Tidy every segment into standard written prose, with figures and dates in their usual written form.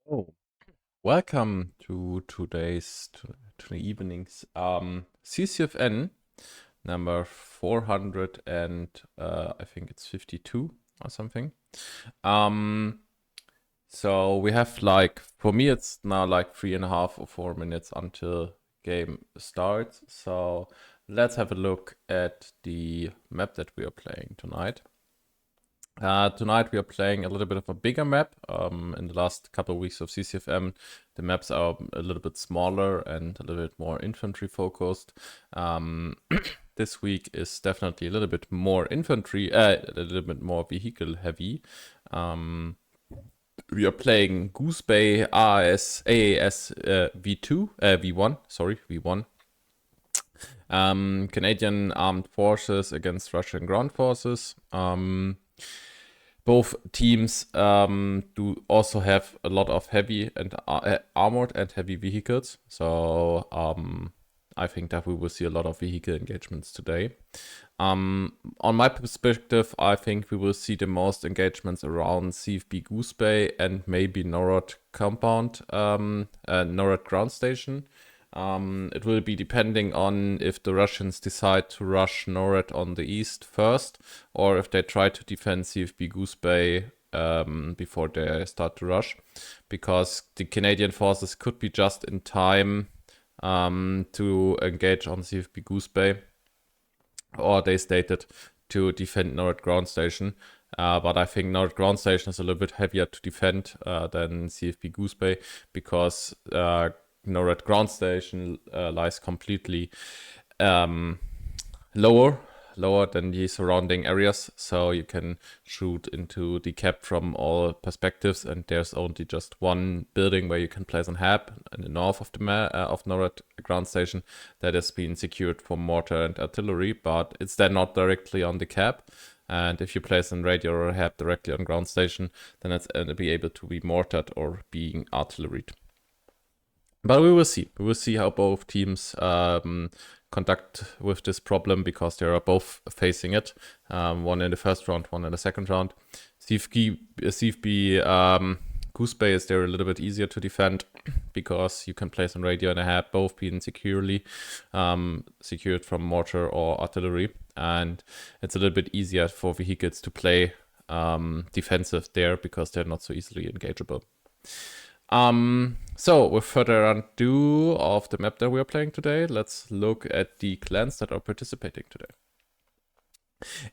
Oh, welcome to to the evenings. CCFN number 400 and I think it's 52 or something. Um, so we have like for me it's now like 3.5 or 4 minutes until game starts. So let's have a look at the map that we are playing tonight. Tonight we are playing a little bit of a bigger map. In the last couple of weeks of CCFM, the maps are a little bit smaller and a little bit more infantry focused. This week is definitely a little bit more infantry, a little bit more vehicle heavy. We are playing Goose Bay AAS V2, V1, sorry, V1. Canadian armed forces against Russian ground forces. Both teams do also have a lot of heavy and armored and heavy vehicles. So I think that we will see a lot of vehicle engagements today. On my perspective, I think we will see the most engagements around CFB Goose Bay and maybe Norad compound, Norad ground station. It will be depending on if the Russians decide to rush Norad on the east first, or if they try to defend CFB Goose Bay before they start to rush, because the Canadian forces could be just in time to engage on CFB Goose Bay, or they stated to defend Norad ground station. But I think Norad ground station is a little bit heavier to defend than CFB Goose Bay, because Norad ground station lies completely lower than the surrounding areas, so you can shoot into the cap from all perspectives, and there's only just one building where you can place an hab in the north of the of Norad ground station that has been secured from mortar and artillery, but it's then not directly on the cap. And if you place a radio or a hab directly on ground station, then it's be able to be mortared or being artilleried. But we will see. We will see how both teams conduct with this problem, because they are both facing it. One in the first round, one in the second round. CFB Goose Bay is there a little bit easier to defend, because you can place on radio and a hab, both being securely secured from mortar or artillery. And it's a little bit easier for vehicles to play defensive there, because they're not so easily engageable. So with further ado of the map that we are playing today, let's look at the clans that are participating today.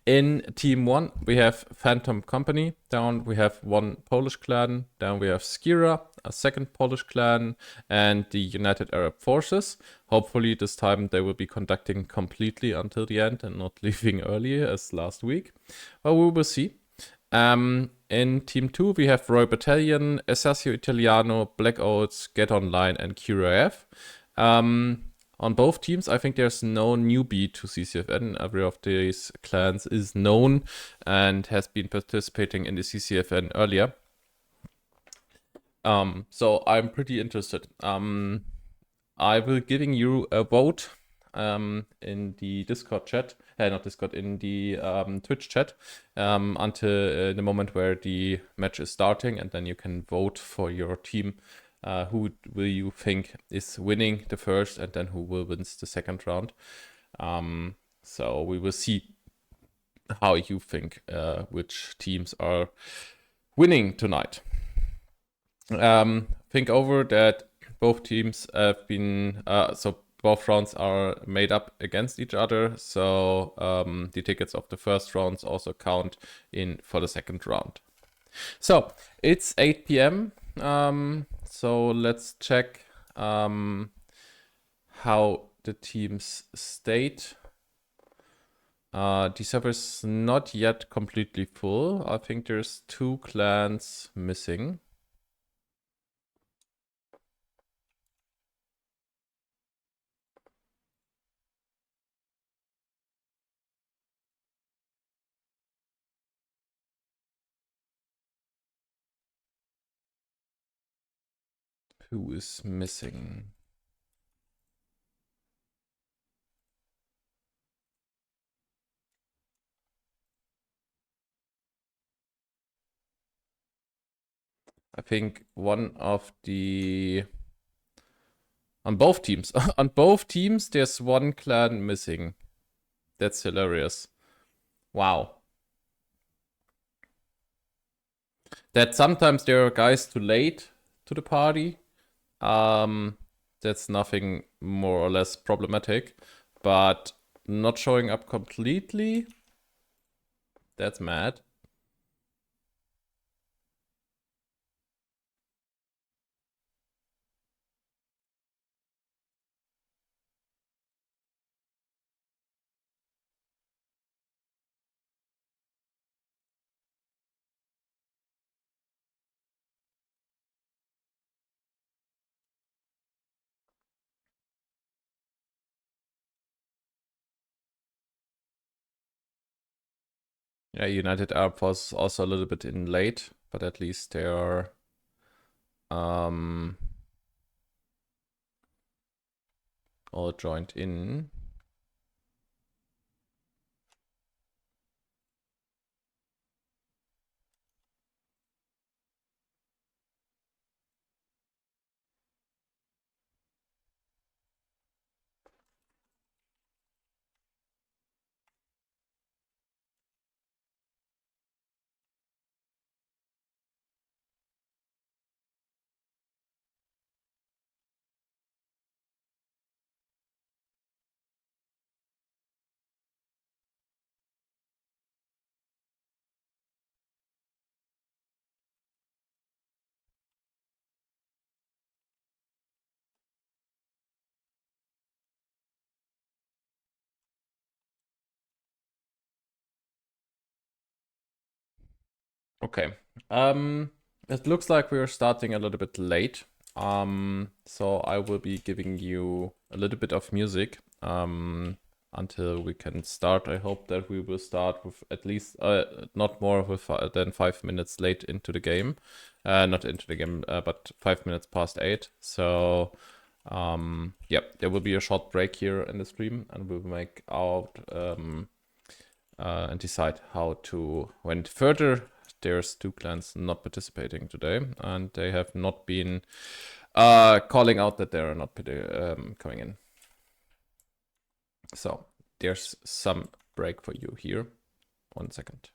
In Team 1, we have Phantom Company. Down we have one Polish clan. Down we have Skira, a second Polish clan, and the United Arab Forces. Hopefully this time they will be conducting completely until the end and not leaving early as last week. But we will see. In Team 2, we have Roy Battalion, Esercito Italiano, Black Oats, Get Online, and QRF. On both teams, I think there's no newbie to CCFN. Every of these clans is known and has been participating in the CCFN earlier. So I'm pretty interested. I will giving you a vote in the Discord chat, not Discord, in the Twitch chat, until the moment where the match is starting, and then you can vote for your team. Who will you think is winning the first, and then who will win the second round? So we will see how you think which teams are winning tonight. Think over that both teams have been both rounds are made up against each other, so the tickets of the first rounds also count in for the second round. So it's 8 p.m. So let's check how the teams state. The server is not yet completely full. I think there's 2 clans missing. Who is missing? I think one of the... On both teams. On both teams, there's one clan missing. That's hilarious. Wow. That sometimes there are guys too late to the party. That's nothing more or less problematic. But not showing up completely, that's mad. Yeah, United Arab was also a little bit in late, but at least they are all joined in. Okay. It looks like we're starting a little bit late. So I will be giving you a little bit of music until we can start. I hope that we will start with at least not more with, than 5 minutes late into the game. Not into the game, but 5 minutes past 8. So yep, there will be a short break here in the stream, and we'll make out and decide how to went further. There's two clans not participating today, and they have not been calling out that they are not coming in. So there's some break for you here. 1 second.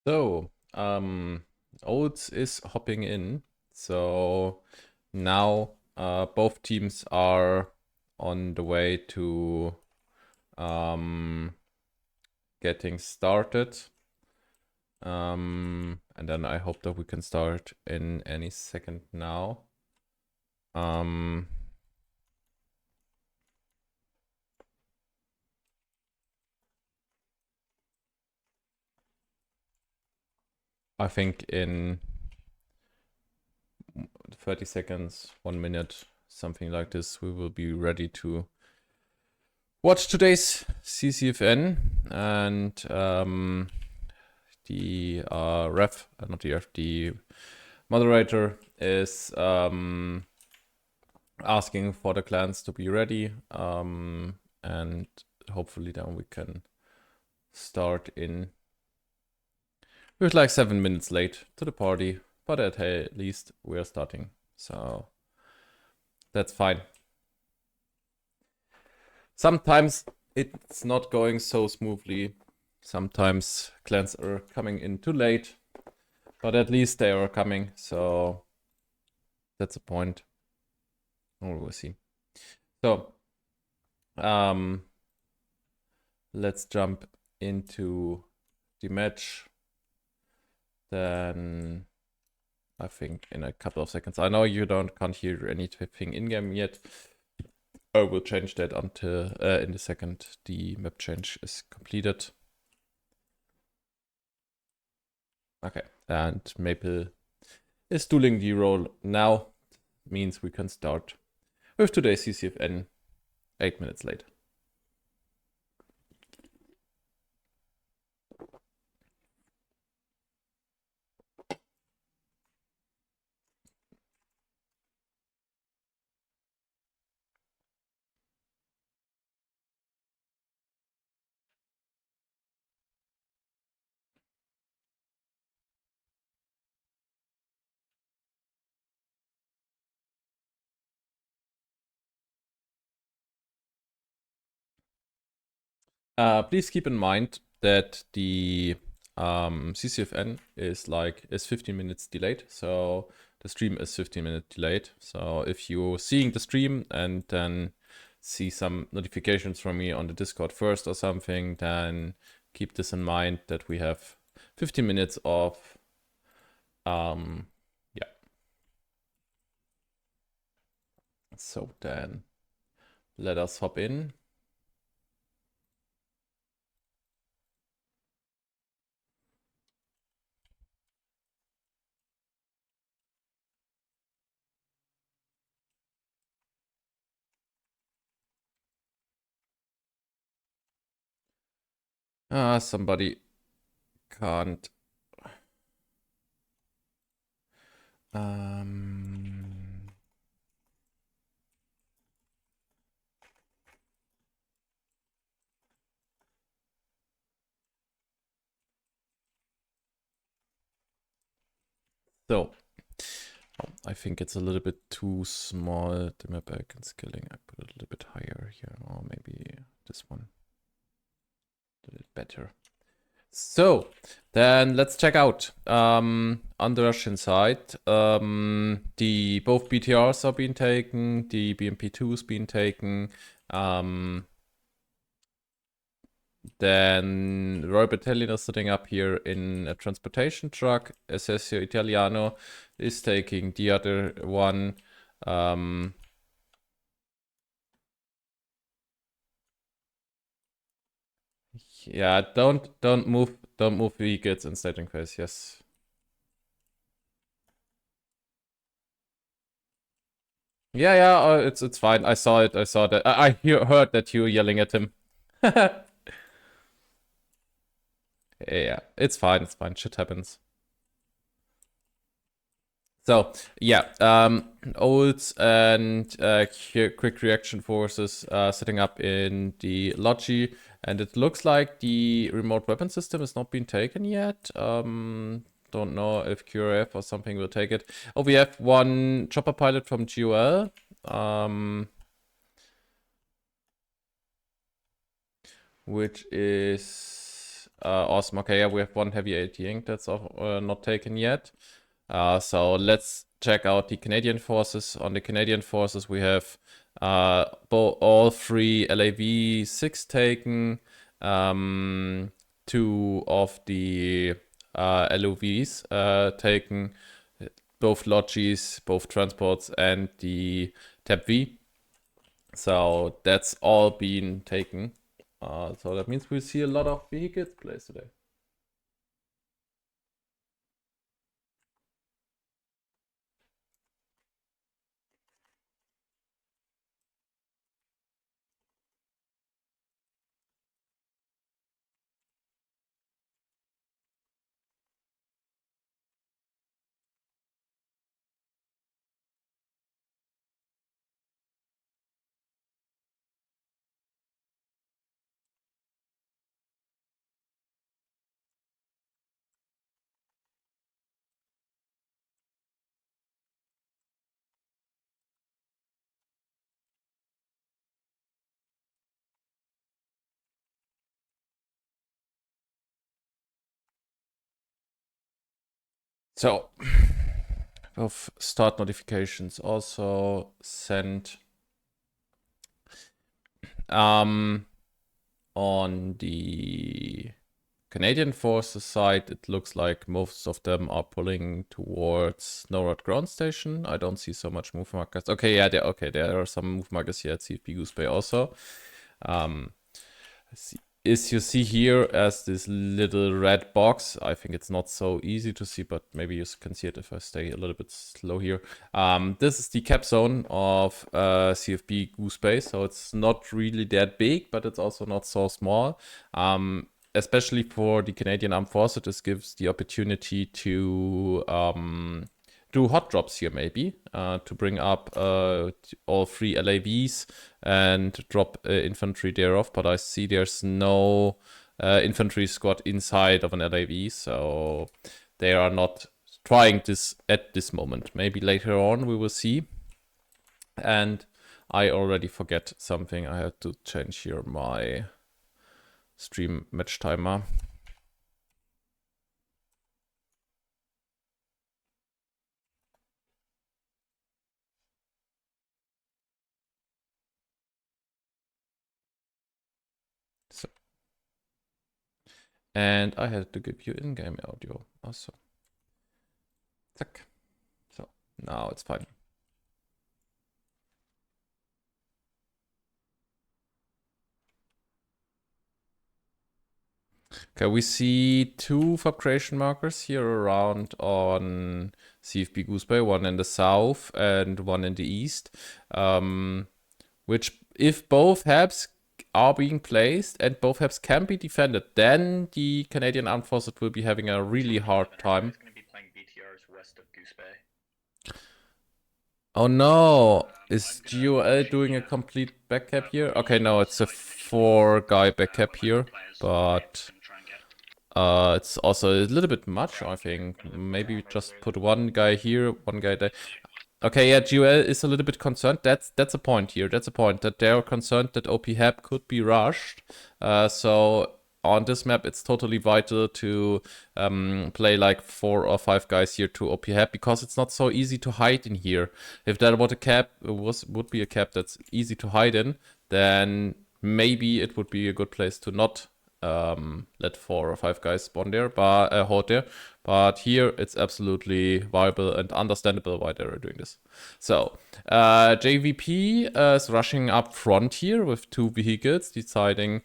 So, Oats is hopping in. So now both teams are on the way to getting started. And then I hope that we can start in any second now. I think in 30 seconds, 1 minute, something like this, we will be ready to watch today's CCFN. And the ref, not the ref, the moderator is asking for the clans to be ready. And hopefully then we can start in. We're like 7 minutes late to the party, but at least we're starting. So that's fine. Sometimes it's not going so smoothly. Sometimes clans are coming in too late, but at least they are coming. So that's a point. We'll see. So let's jump into the match. Then I think in a couple of seconds. I know you can't hear anything in game yet. I will change that until in the second the map change is completed. Okay, and Maple is doing the role now. Means we can start with today's CCFN 8 minutes late. Please keep in mind that the CCFN is 15 minutes delayed, so the stream is 15 minutes delayed. So if you're seeing the stream and then see some notifications from me on the Discord first or something, then keep this in mind that we have 15 minutes of yeah. So then let us hop in. Somebody can't. So, I think it's a little bit too small, the map icon scaling. I put it a little bit higher here, or maybe this one. A little better. So, then let's check out. On the Russian side, the both BTRs are being taken, the BMP2's being taken. Then Royal Battalion is sitting up here in a transportation truck. Esercito Italiano is taking the other one. Yeah, don't move vehicles in staging phase. Yes. Yeah, it's fine. I saw it. I saw that. Heard that you were yelling at him. Yeah, it's fine. It's fine. Shit happens. So yeah, Olds and quick reaction forces setting up in the Logi, and it looks like the remote weapon system has not been taken yet. Don't know if QRF or something will take it. Oh, we have one chopper pilot from GOL. Which is Awesome. Okay, yeah, we have one heavy AT that's not taken yet. So let's check out the Canadian forces. On the Canadian forces, we have all three LAV-6 taken. 2 of the LOVs taken. Both lodges, both transports, and the TAP-V. So that's all been taken. So that means we'll see a lot of vehicles placed today. So, of start notifications also sent on the Canadian forces side. It looks like most of them are pulling towards Norad ground station. I don't see so much move markers. Okay, yeah, there are some move markers here at CFP Goose Bay also. Is you see here as this little red box. I think it's not so easy to see, but maybe you can see it if I stay a little bit slow here. This is the cap zone of CFP Goose Bay, so it's not really that big, but it's also not so small. Especially for the Canadian Armed Forces, this gives the opportunity to do hot drops here maybe to bring up all 3 LAVs and drop infantry thereof, but I see there's no infantry squad inside of an LAV, so they are not trying this at this moment. Maybe later on we will see. And I already forget something. I have to change here my stream match timer. So, and I had to give you in-game audio also. Zack. So now it's fine. Okay, we see 2 fabrication markers here around on CFP Goose Bay, one in the south and one in the east, which if both HABs are being placed and both HABs can be defended, then the Canadian Armed Forces will be having a really hard time. Oh no, is GOL doing a complete backcap here? Okay, no, it's a 4-guy backcap here, but it's also a little bit much, I think. Maybe we just put one guy here, one guy there. Okay, yeah, GOL is a little bit concerned. That's a point here. That's a point that they're concerned that OP HAB could be rushed. So on this map, it's totally vital to play like 4 or 5 guys here to OP HAB because it's not so easy to hide in here. If that was a cap, would be a cap that's easy to hide in, then maybe it would be a good place to not let 4 or 5 guys spawn there, but hold there. But here it's absolutely viable and understandable why they're doing this. So JVP is rushing up front here with 2 vehicles, deciding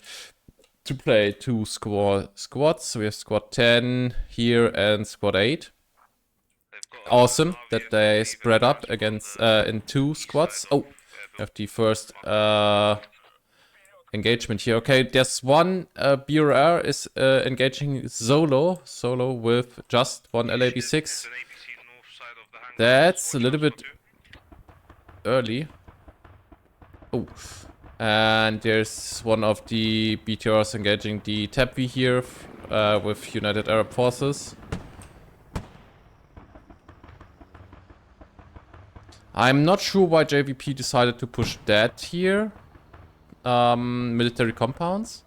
to play 2 squads. We have squad 10 here and squad 8. Awesome that they spread up against in 2 squads. Oh, we have the first engagement here. Okay, there's one BRR is engaging solo with just one LAB6. That's a little bit early. Oh, and there's one of the BTRs engaging the TAP-V here with United Arab Forces. I'm not sure why JVP decided to push that here. Military compounds.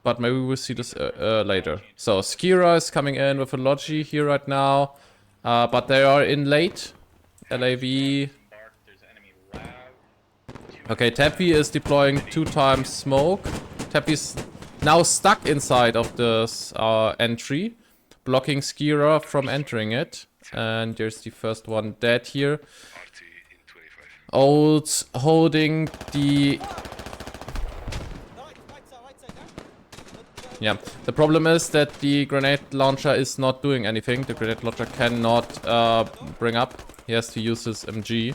but maybe we'll see this later. So Skira is coming in with a Logi here right now, but they are in late. LAV. Okay, Tappy is deploying 2 times smoke. Tappy's now stuck inside of this entry, blocking Skira from entering it. And there's the first one dead here. Olds holding the... Yeah, the problem is that the grenade launcher is not doing anything. The grenade launcher cannot bring up. He has to use his MG.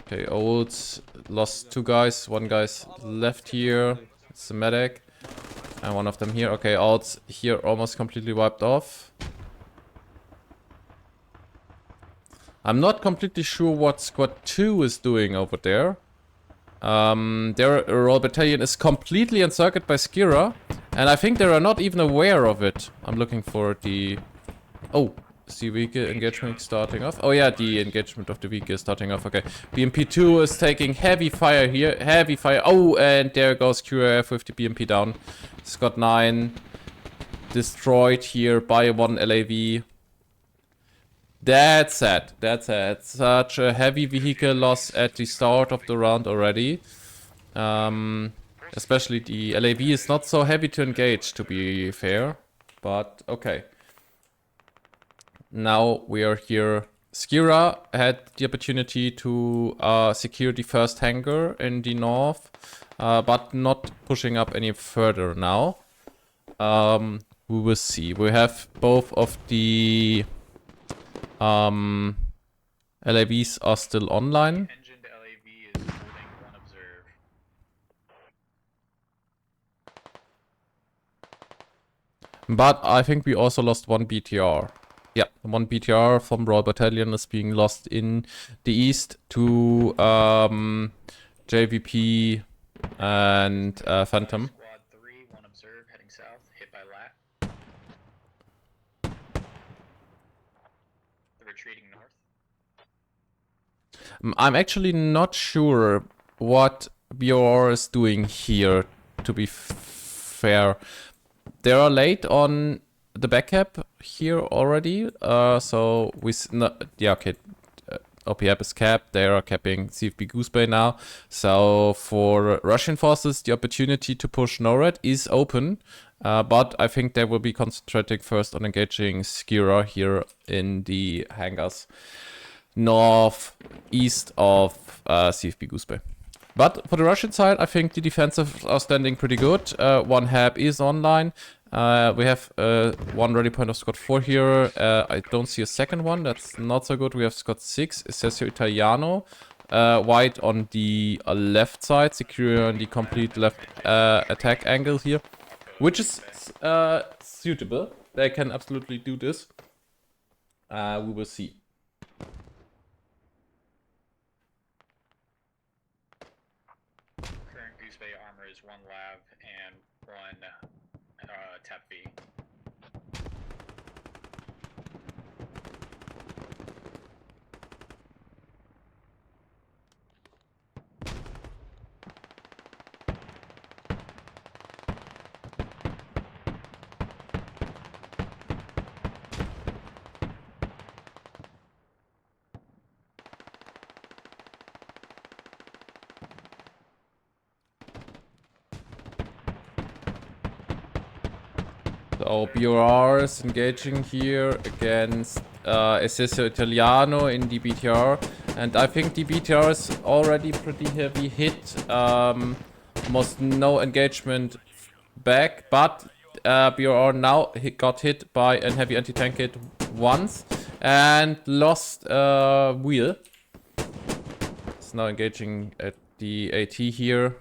Okay, Olds lost 2 guys. 1 guy's left here. It's the medic. And 1 of them here. Okay, Olds here almost completely wiped off. I'm not completely sure what Squad 2 is doing over there. Their Royal Battalion is completely encircled by Skira. And I think they are not even aware of it. I'm looking for the... Oh, is the vehicle engagement starting off? Oh yeah, the engagement of the vehicle is starting off. Okay, BMP2 is taking heavy fire here. Heavy fire. Oh, and there goes QRF with the BMP down. Scott 9 destroyed here by 1 LAV. That's sad. That's sad. Such a heavy vehicle loss at the start of the round already. Especially the LAV is not so heavy to engage, to be fair. But okay. Now we are here. Skira had the opportunity to secure the first hangar in the north, but not pushing up any further now. We will see. We have both of the LAVs are still online. Engined LAV is holding 1 observe. But I think we also lost 1 BTR. Yeah, 1 BTR from Royal Battalion is being lost in the east to JVP and Phantom. Squad 3, 1 observe, heading south, hit by LAT. They're retreating north. I'm actually not sure what BOR is doing here, to be fair. They are late on the backup here already, so we... yeah, okay. OPF is capped, they are capping CFB Goose Bay now. So for Russian forces, the opportunity to push NORAD is open. But I think they will be concentrating first on engaging Skira here in the hangars northeast of CFB Goose Bay. But for the Russian side, I think the defensive are standing pretty good. 1 HAB is online. We have 1 ready point of Squad 4 here. I don't see a second one. That's not so good. We have Squad 6, Sessio Italiano. White on the left side, securing the complete left attack angle here. Which is suitable. They can absolutely do this. We will see. Current Goose Bay armor is 1 Lav and 1 Tap V. So BOR is engaging here against Sessio Italiano in the BTR. And I think the BTR is already pretty heavy hit. Almost no engagement back. But BOR now got hit by a heavy anti-tank hit once. And lost wheel. It's now engaging at the AT here.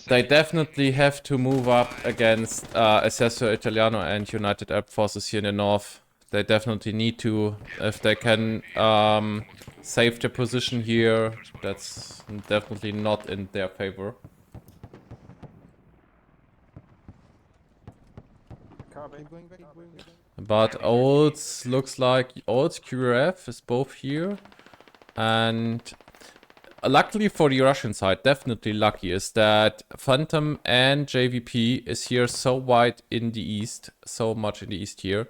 They definitely have to move up against Sessio Italiano and United Arab Forces here in the north. They definitely need to, if they can save their position here. That's definitely not in their favor. But Olds looks like Olds QRF is both here. And luckily for the Russian side, definitely lucky, is that Phantom and JVP is here so wide in the east, so much in the east here.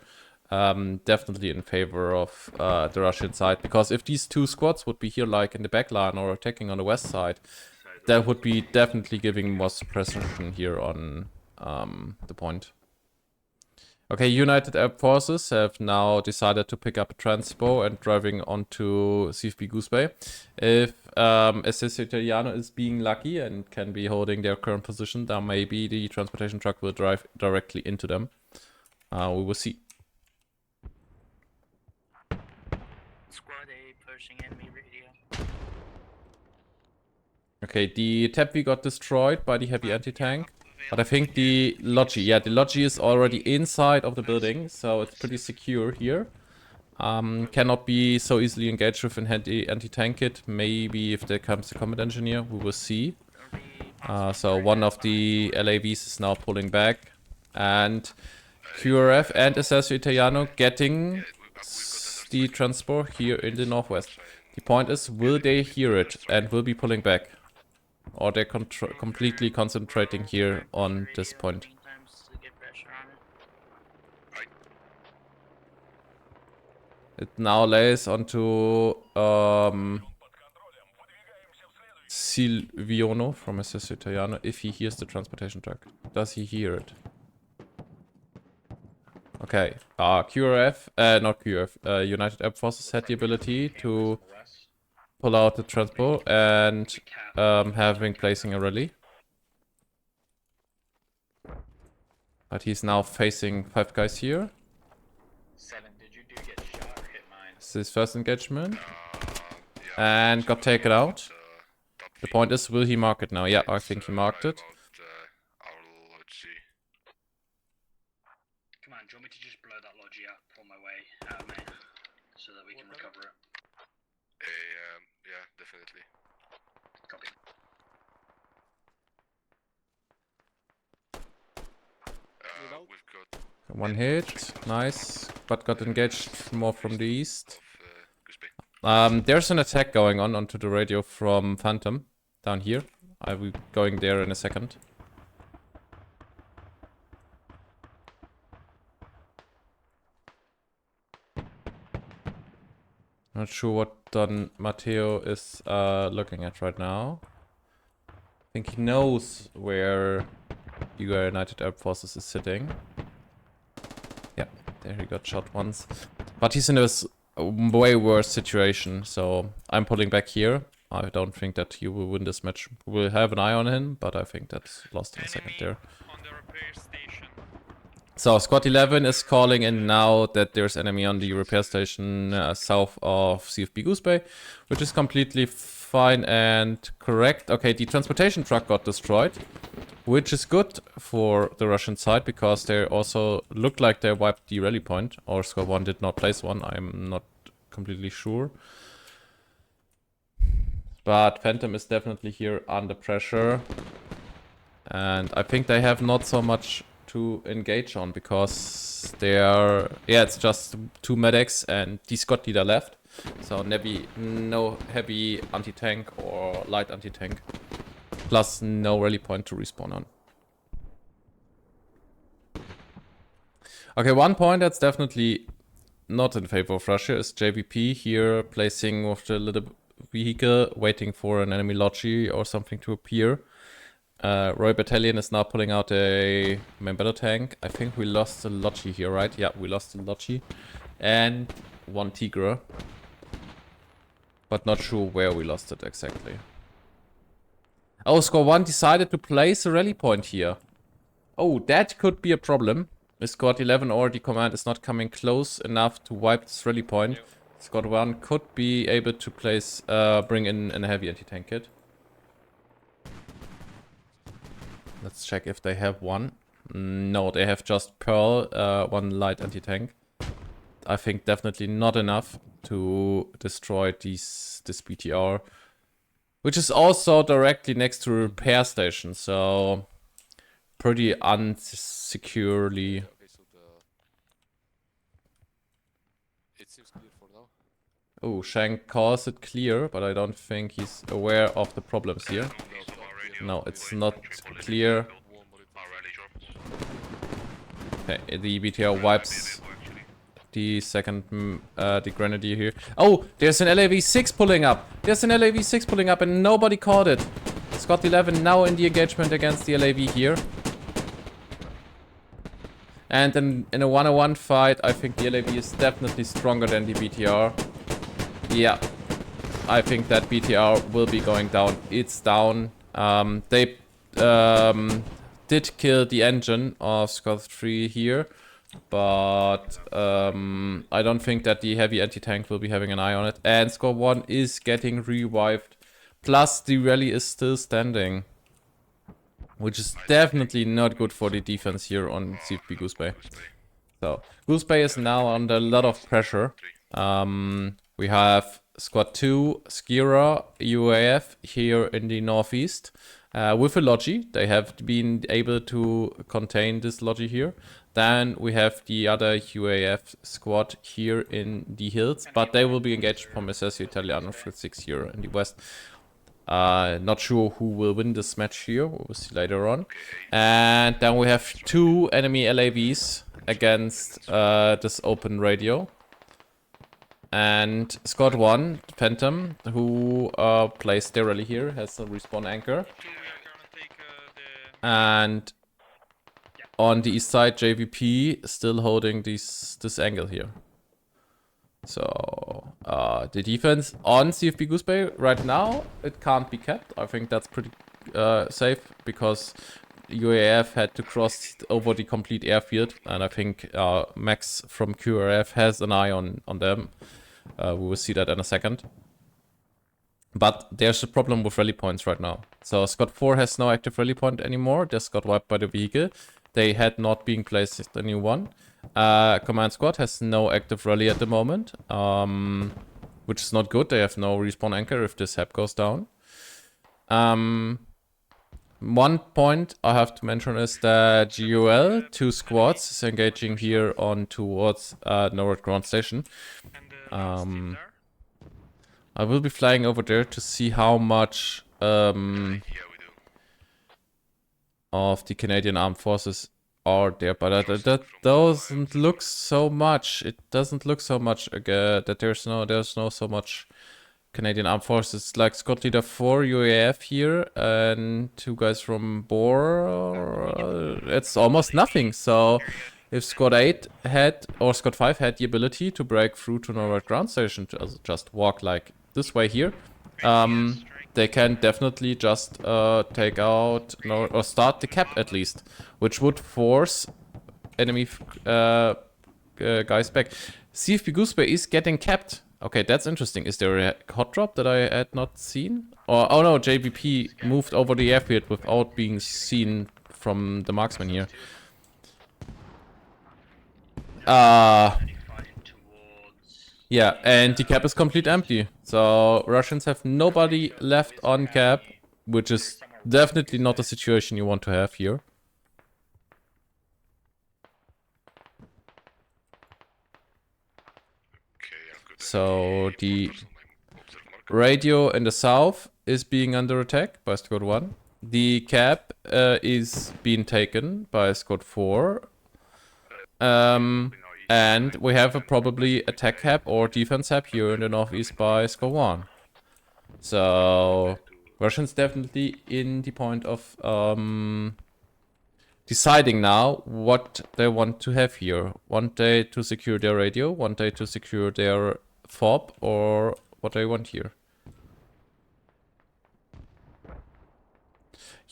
Definitely in favor of the Russian side, because if these two squads would be here like in the back line or attacking on the west side, that would be definitely giving more suppression here on the point. Okay, United Air Forces have now decided to pick up a transpo and driving onto CFB Goose Bay. If SS Italiano is being lucky and can be holding their current position, then maybe the transportation truck will drive directly into them. We will see. Squad A pushing enemy radio. Okay, the TEPV got destroyed by the heavy anti-tank. But I think the Logi, yeah, the Logi is already inside of the building, so it's pretty secure here. Cannot be so easily engaged with an anti-tank kit. Maybe if there comes a combat engineer, we will see. So one of the LAVs is now pulling back. And QRF and Esercito Italiano getting the transport here in the northwest. The point is, will they hear it and will be pulling back? Or they're completely concentrating here on this point. It now lays onto Silviono from Esercito Italiano if he hears the transportation truck. Does he hear it? Okay, QRF, not QRF, United Air Forces had the ability to pull out the transport and having placing a rally. But he's now facing 5 guys here. 7, did you get shot or hit mine? This is his first engagement. And got taken out. The point is, will he mark it now? Yeah, I think he marked it. Come on, do you want me to just blow that Logi up on my way out, mate? So that we can recover it. Yeah, definitely. Copy. We've got One hit, nice, but got engaged more from the east. There's an attack going on onto the radio from Phantom down here. I will be going there in a second. Not sure what Don Matteo is looking at right now. I think he knows where United Air Forces is sitting. Yeah, there he got shot once. But he's in a way worse situation, so I'm pulling back here. I don't think that he will win this match. We'll have an eye on him, but I think that's lost in a second there. on the repair station. So Squad 11 is calling in now that there's enemy on the repair station south of CFB Goose Bay, which is completely fine and correct. Okay, the transportation truck got destroyed, which is good for the Russian side because they also look like they wiped the rally point, or Squad 1 did not place one. I'm not completely sure. But Phantom is definitely here under pressure. And I think they have not so much to engage on because they are... Yeah, it's just 2 medics and the squad leader left. So no heavy anti-tank or light anti-tank. Plus no rally point to respawn on. Okay, one point that's definitely not in favor of Russia is JVP here placing with the little vehicle waiting for an enemy Logi or something to appear. Royal Battalion is now pulling out a main battle tank. I think we lost the Logi here, right? Yeah, we lost the Logi. And 1 Tigra. But not sure where we lost it exactly. Oh, Squad 1 decided to place a rally point here. Oh, that could be a problem. If Squad 11 or the command is not coming close enough to wipe this rally point, Squad 1 could be able to place, bring in a heavy anti-tank kit. Let's check if they have one. No, they have just Pearl, 1 light anti-tank. I think definitely not enough to destroy this BTR. Which is also directly next to a repair station, so pretty unsecurely. Oh, Shank calls it clear, but I don't think he's aware of the problems here. No, it's not clear. Okay, the BTR wipes the second, the Grenadier here. Oh, there's an LAV-6 pulling up. There's an LAV-6 pulling up and nobody caught it. Scott 11 now in the engagement against the LAV here. And in a 1-on-1 fight, I think the LAV is definitely stronger than the BTR. Yeah, I think that BTR will be going down. It's down. They did kill the engine of Scott 3 here. But I don't think that the heavy anti-tank will be having an eye on it. And Score 1 is getting revived. Plus, the rally is still standing. Which is definitely not good for the defense here on CFP Goose Bay. So, Goose Bay is now under a lot of pressure. We have Squad 2, Skira, UAF here in the northeast. With a Logi, they have been able to contain this Logi here. Then we have the other UAF squad here in the hills, but they will be engaged from Assessio Italiano for 6 here in the west. Not sure who will win this match here, we'll see later on. And then we have 2 enemy LAVs against this open radio. And Squad 1, Phantom, who plays their rally here, has a respawn anchor. And on the east side, JVP still holding this angle here. So, the defense on CFP Goose Bay right now, it can't be kept. I think that's pretty safe because UAF had to cross over the complete airfield. And I think Max from QRF has an eye on them. We will see that in a second. But there's a problem with rally points right now. So Scott 4 has no active rally point anymore. They just got wiped by the vehicle. They had not been placed a new one. Command Squad has no active rally at the moment. Which is not good. They have no respawn anchor if this HEP goes down. One point I have to mention is that GUL, 2 squads, is engaging here on towards Norwood Ground Station. I will be flying over there to see how much of the Canadian Armed Forces are there, but that doesn't look so much. It doesn't look so much that there's no so much Canadian Armed Forces. Like Scott Leader 4 UAF here and 2 guys from Boer. It's almost nothing. So if Squad 8 had or Squad 5 had the ability to break through to Norwood Ground Station to just walk like this way here, they can definitely just take out or start the cap at least, which would force enemy guys back. CFP Goose Bay is getting capped. Okay, that's interesting. Is there a hot drop that I had not seen? Or oh no, JVP moved over the airfield without being seen from the marksman here. Yeah, and the cap is completely empty. So Russians have nobody left on cap, which is definitely not a situation you want to have here. So the radio in the south is being under attack by Squad 1. The cap is being taken by Squad 4. And we have a probably attack hab or defense hab here in the northeast by Squad 1. So Russians definitely in the point of deciding now what they want to have here. Want they to secure their radio? Want they to secure their fob? Or what they want here?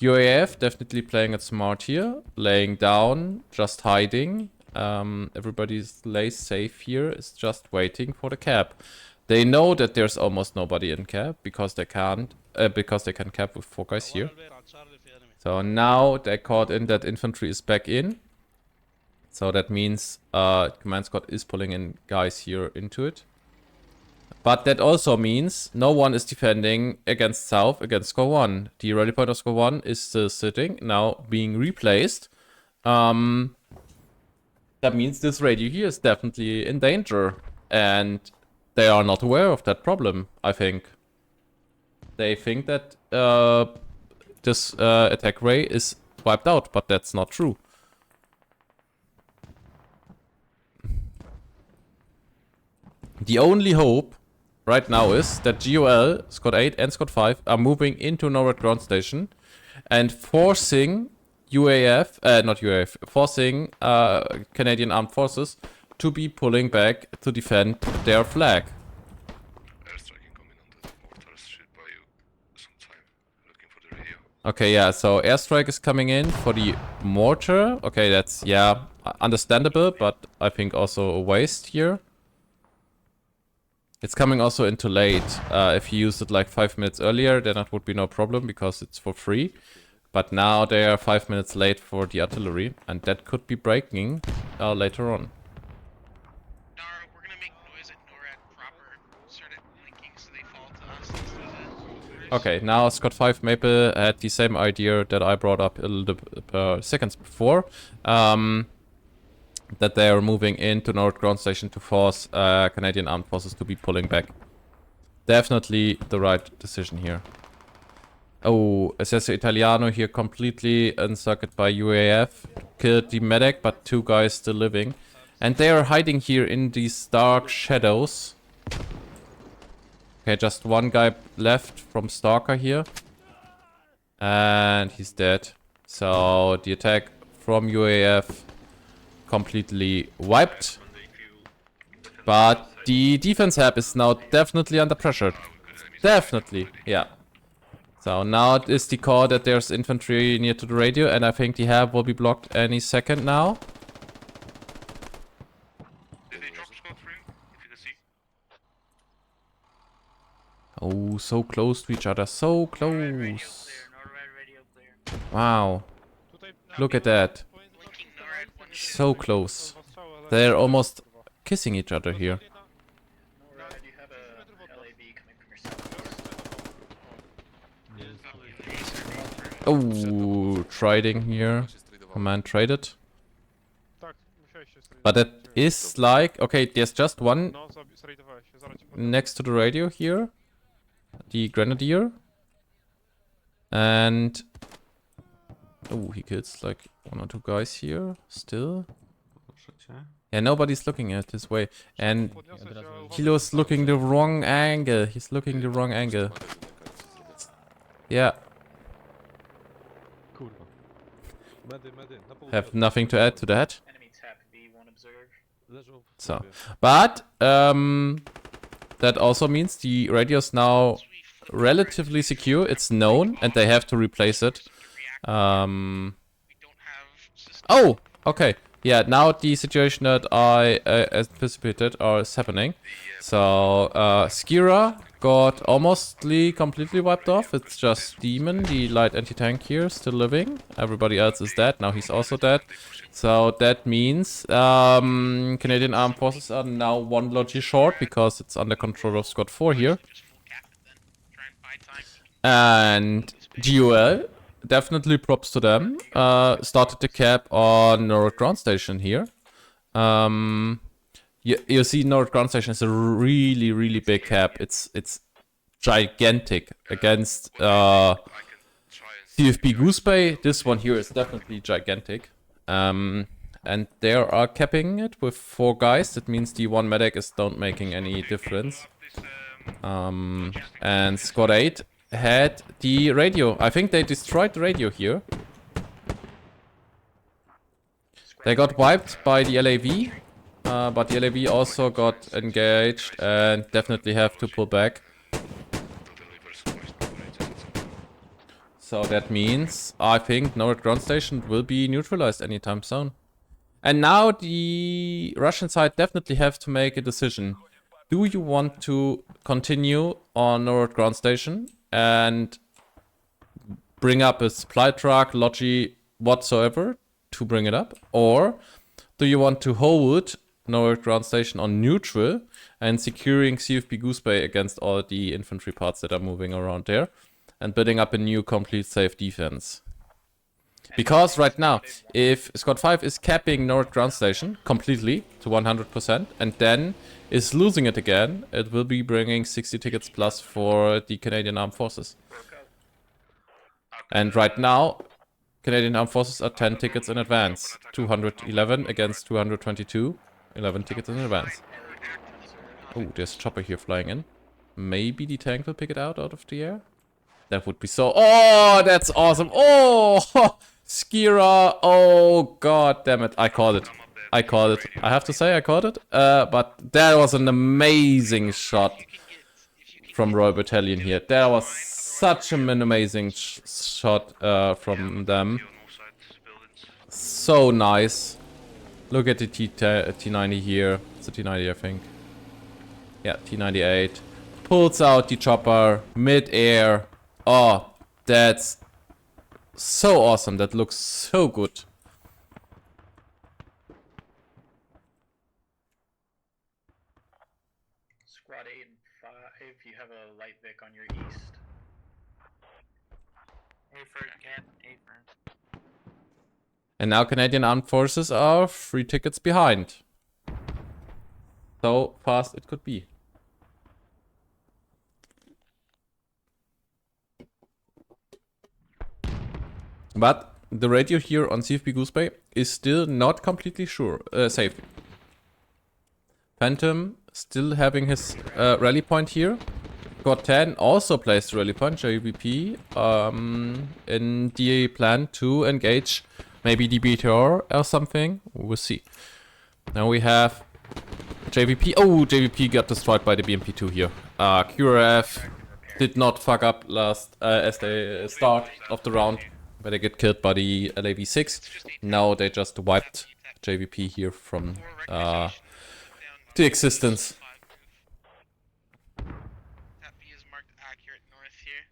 UAF definitely playing it smart here. Laying down, just hiding. Everybody lays safe here, is just waiting for the cap. They know that there's almost nobody in cap because they can cap with 4 guys here. So now they caught in that infantry is back in. So that means Command Squad is pulling in guys here into it. But that also means no one is defending against South, against Squad 1. The rally point of Squad 1 is still sitting, now being replaced. That means this radio here is definitely in danger. And they are not aware of that problem, I think. They think that this attack ray is wiped out, but that's not true. The only hope right now is that GOL, Squad 8 and Squad 5 are moving into Norad ground station and forcing forcing Canadian Armed Forces to be pulling back to defend their flag. Airstriking coming on the mortars should buy you some time. Looking for the radio. Okay, yeah, so airstrike is coming in for the mortar. Okay, that's, yeah, understandable, but I think also a waste here. It's coming also in too late. If you used it like 5 minutes earlier, then it would be no problem because it's for free. But now they are 5 minutes late for the artillery, and that could be breaking later on. Nara, we're gonna make noise at NORAD proper. Start it blinking so they fall to us instead of the... Okay, now Scott 5 Maple had the same idea that I brought up a little seconds before. That they are moving into North Ground Station to force Canadian Armed Forces to be pulling back. Definitely the right decision here. Oh, Essesso Italiano here completely encircled by UAF. Killed the medic, but 2 guys still living. And they are hiding here in these dark shadows. Okay, just 1 guy left from Stalker here. And he's dead. So the attack from UAF completely wiped. But the defense hub is now definitely under pressure. Definitely, yeah. So now it is the call that there's infantry near to the radio, and I think the hub will be blocked any second now. Did they drop squad 3? If you can see. Oh, so close to each other, so close. NORAD radio clear. Wow, look at that. Blinking NORAD 1 ship. So close. They're almost kissing each other here. NORAD, you have a LAV coming from your south. Oh, trading here. Command traded. But that is like... Okay, there's just one next to the radio here. The Grenadier. And... Oh, he kills like 1 or 2 guys here. Still. Yeah, nobody's looking at this way. And Kilo's looking the wrong angle. He's looking the wrong angle. Yeah. Have nothing to add to that. Enemy tap V1 observe. So, but that also means the radio is now relatively secure. It's known, and they have to replace it. We don't have systems. Oh, okay. Yeah, now the situation that I anticipated is happening. So, Skira got almostly completely wiped off. It's just Demon, the light anti-tank here, still living. Everybody else is dead. Now he's also dead. So that means Canadian Armed Forces are now 1 logi short because it's under control of Squad 4 here. Just full cap it then. Try and buy time. And GOL, definitely props to them. Started the cap on North Ground Station here. You see North Ground Station is a really, really big cap. It's gigantic against CFP Goose Bay. This one here is definitely gigantic. And they are capping it with 4 guys. That means the 1 medic is not making any difference. And Squad 8 had the radio. I think they destroyed the radio here. They got wiped by the LAV. But the LAV also got engaged and definitely have to pull back. So that means, I think, North Ground Station will be neutralized anytime soon. And now the Russian side definitely have to make a decision. Do you want to continue on North Ground Station and bring up a supply truck, logi, whatsoever, to bring it up? Or do you want to hold North Ground Station on neutral and securing CFP Goose Bay against all the infantry parts that are moving around there and building up a new complete safe defense? Because right now, if Squad 5 is capping North Ground Station completely to 100% and then is losing it again, it will be bringing 60 tickets plus for the Canadian Armed Forces. And right now, Canadian Armed Forces are 10 tickets in advance. 211 against 222. 11 tickets in advance. Oh, there's a chopper here flying in. Maybe the tank will pick it out of the air? That would be so... Oh, that's awesome. Oh, Skira. Oh, god damn it. I called it. I called it. I have to say I called it. But that was an amazing shot from Royal Battalion here. That was such an amazing shot from them. So nice. Look at the T90 here. It's a T90, I think. Yeah, T98. Pulls out the chopper mid-air. Oh, that's so awesome. That looks so good. Squad 8 and 5, you have a light Vic on your east. And now Canadian Armed Forces are 3 tickets behind. So fast it could be. But the radio here on CFB Goose Bay is still not completely safe. Phantom still having his rally point here. Squad 10 also placed rally point, JVP, in the plan to engage maybe the BTR or something. We'll see. Now we have JVP. Oh, JVP got destroyed by the BMP2 here. QRF did not fuck up last as they start of the round, where they get killed by the LAV6. Now they just wiped JVP here from the existence. That B is marked accurate north here.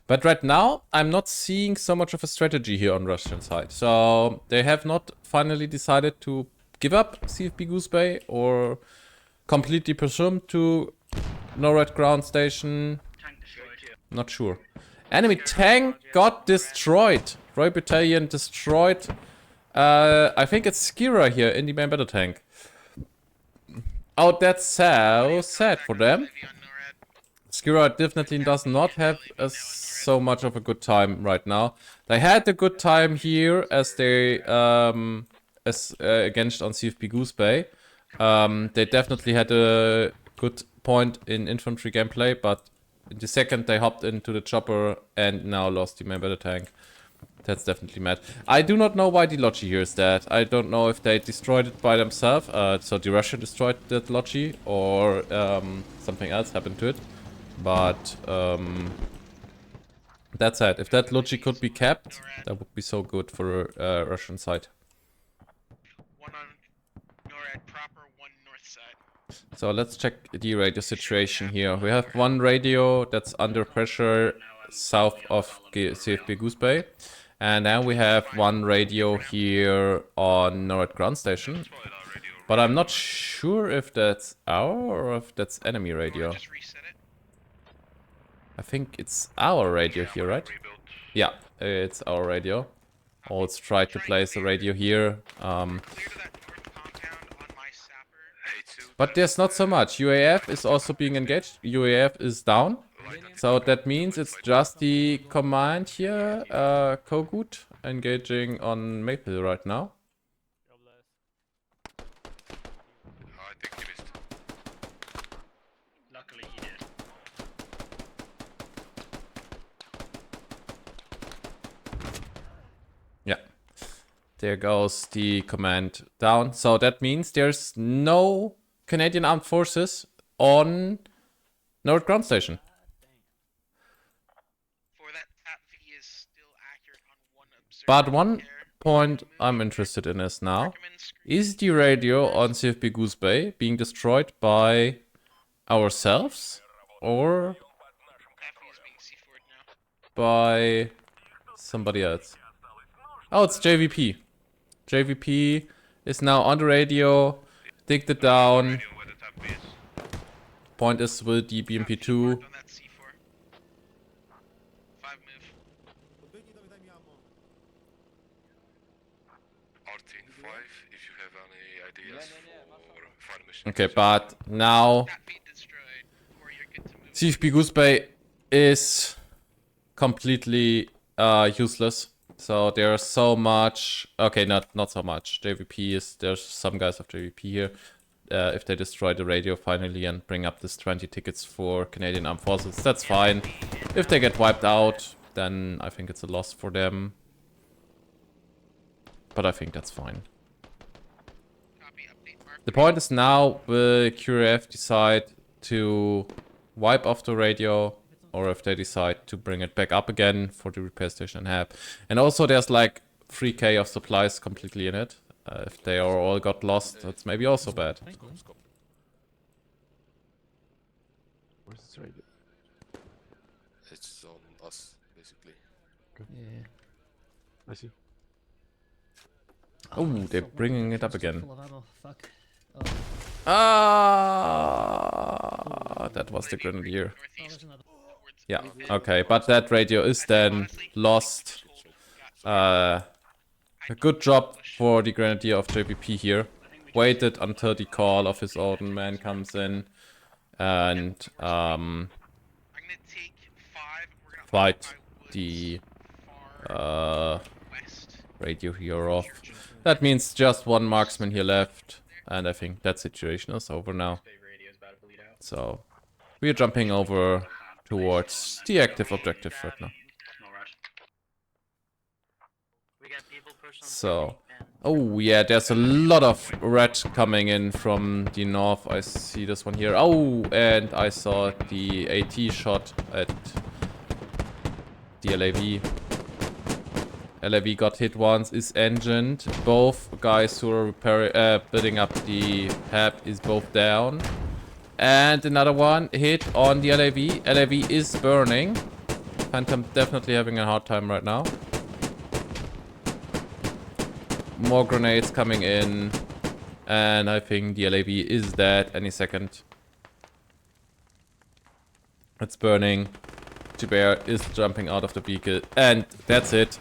But right now, I'm not seeing so much of a strategy here on Russian side. So they have not finally decided to give up CFB Goose Bay or completely presume to NORAD ground station. Not sure. Enemy tank got destroyed. Royal Battalion destroyed. I think it's Skira here in the main battle tank. Oh, that's so sad for them. Skira definitely does not have so much of a good time right now. They had a good time here as they against on CFB Goose Bay. They definitely had a good point in infantry gameplay, but in the second they hopped into the chopper and now lost the main battle tank. That's definitely mad. I do not know why the Logi here is dead. I don't know if they destroyed it by themselves. So the Russia destroyed that Logi or something else happened to it. But that's it. If that Logi could be kept, that would be so good for Russian side. One on NORAD proper, one north side. So let's check the radio situation here. We have one radio that's under pressure south of CFB Goose Bay. And then we have one radio here on NORAD ground station. But I'm not sure if that's our or if that's enemy radio. Just reset it. I think it's our radio here, right? Yeah, it's our radio. Oh, let's try to place a radio here. Clear to that north compound on my sapper. But there's not so much. UAF is also being engaged. UAF is down. So that means it's just the command here, Kogut, engaging on Maple right now. I think he missed. Luckily he did. Yeah. There goes the command down. So that means there's no Canadian Armed Forces on North Ground Station. For that tap V is still accurate on one observer. But one air. point I'm interested in is now, Recommend screen. is the radio on CFB Goose Bay being destroyed by ourselves or Tap V is being C4'd now. by somebody else? Oh, it's JVP. JVP is now on the radio, digged it down. Where the tap is. Point is with the BMP2. Marked on that C4. 5 move. fire mission. Okay, but now That feed destroyed, or you're good to move. CFP Goose Bay is completely useless. So there's so much. Okay, not so much. JVP is there's some guys of JVP here. If they destroy the radio finally and bring up this 20 tickets for Canadian Armed Forces, that's fine. If they get wiped out, then I think it's a loss for them. But I think that's fine. Copy, update, mark. The point is now, will QRF decide to wipe off the radio, or if they decide to bring it back up again for the repair station and have. And also there's like 3k of supplies completely in it. If they are all got lost, that's maybe also bad. Where's this radio? It's on us, basically. Yeah. I see. Oh, they're bringing it up again. Full of ammo. Fuck. That was the Grenadier. Oh, there's another. Towards Yeah, okay, but that radio is then lost. A good job for the Grenadier of JVP here. Waited until the call of his own man comes in and I'm gonna take 5. We're gonna fight occupy woods the far west. radio here off. That means just one marksman here left, and I think that situation is over now. Big radio's about to bleed out. So we're jumping over towards the active objective right now. No rush. We got people person. So, oh yeah, there's a lot of red coming in from the north. I see this one here. Oh, and I saw the AT shot at the LAV. LAV got hit once, is engined. Both guys who are building up the hab is both down. And another one hit on the LAV. LAV is burning. Phantom definitely having a hard time right now. More grenades coming in. And I think the LAV is dead any second. It's burning. Jabir is jumping out of the vehicle. And that's it.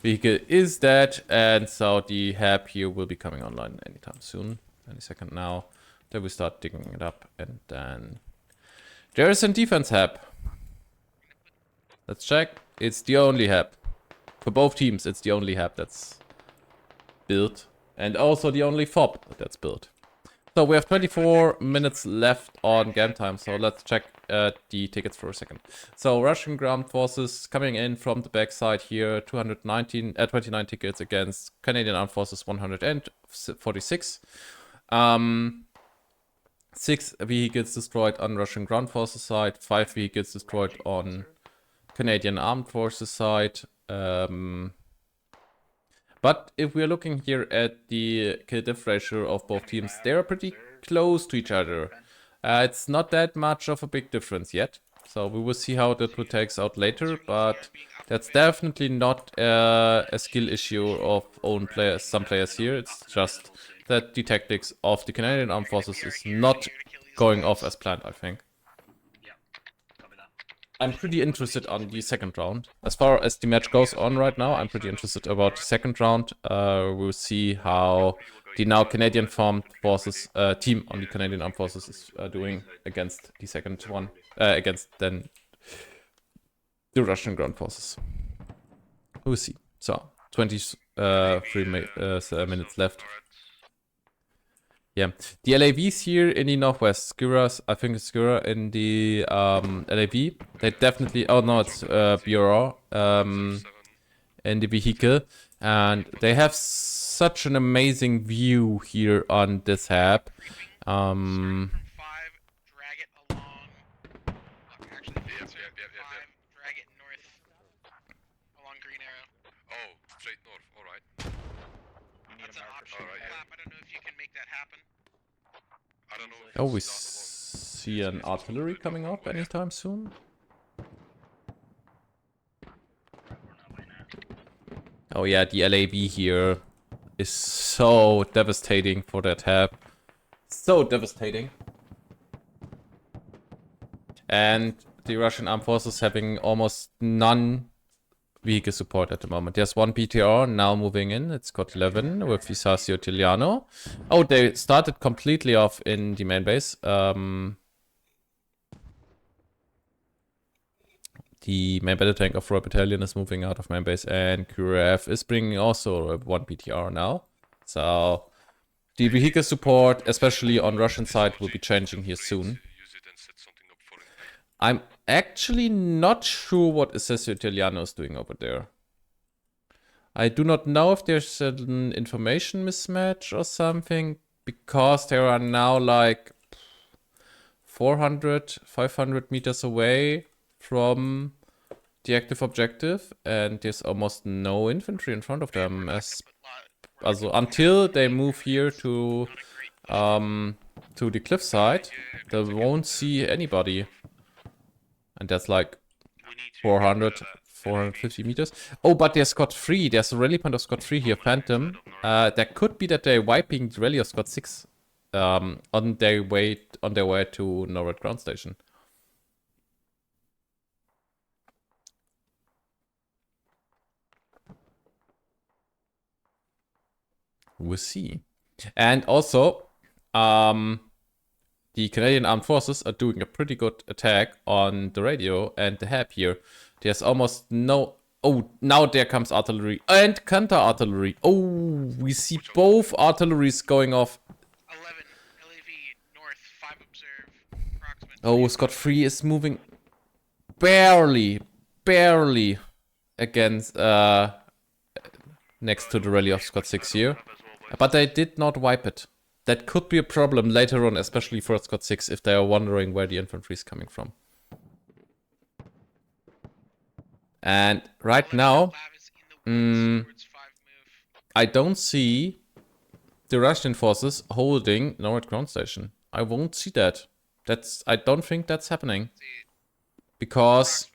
Vehicle is dead. And so the hab here will be coming online anytime soon. Any second now. Then we start digging it up. And then there is a defense hab. Let's check. It's the only hab. For both teams, it's the only hab that's built. And also the only FOB that's built. So we have 24 minutes left on game time. So let's check the tickets for a second. So Russian ground forces coming in from the backside here. 29 tickets against Canadian Armed Forces 146. 6 vehicles destroyed on Russian ground forces side. 5 vehicles destroyed on Canadian Armed Forces side. But if we're looking here at the kill diff ratio of both teams, they are pretty close to each other. It's not that much of a big difference yet. So we will see how that will takes out later, but that's definitely not a skill issue of some players here. It's just that the tactics of the Canadian Armed Forces is not going off as planned, I think. I'm pretty interested on the second round. As far as the match goes on right now, I'm pretty interested about the second round. We'll see how the now Canadian formed forces team on the Canadian Armed Forces is doing against the second one, against then the Russian ground forces. We'll see. So 23 minutes left. Yeah, the LAVs here in the northwest, Skuras, I think it's Skura in the LAV. They definitely, oh no, it's Bureau in the vehicle. And they have such an amazing view here on this hab. From 5, drag it along. Actually, Yep. drag it north along Green Arrow. Oh, straight north, alright. That's an option. Alright, yeah. I don't know if you can make that happen. I don't know if Oh, we it's not see an artillery coming up anytime soon. Oh yeah, the LAV here is so devastating for that hab. So devastating. And the Russian armed forces having almost none vehicle support at the moment. There's one BTR now moving in. It's got 11 with Visasio Tiliano. Oh, they started completely off in the main base. The main battle tank of Royal Battalion is moving out of main base, and QRF is bringing also one BTR now. So the vehicle support, especially on Russian side, will be changing here soon. Use it and set something up for it. I'm actually not sure what Visasio Tiliano is doing over there. I do not know if there's an information mismatch or something, because there are now like 400, 500 meters away from the active objective, and there's almost no infantry in front of them, also until they move here to the cliffside, they won't see anybody. And that's like 400, 450 meters. Oh, but there's Scott 3. There's a rally point of Scott 3 here, Phantom. That could be that they're wiping the rally of Scott 6 on their way to NORAD ground station. We'll see. And also, the Canadian Armed Forces are doing a pretty good attack on the radio and the hab here. There's almost no... Oh, now there comes artillery and counter-artillery. Oh, we see both artilleries going off. 11 LAV north, 5 observe, approximate. Oh, Scott 3 is moving barely against next to the rally of Scott 6 here. But they did not wipe it. That could be a problem later on, especially for Scott 6, if they are wondering where the infantry is coming from. And right now, I don't see the Russian forces holding NORAD ground station. I won't see that. I don't think that's happening. Because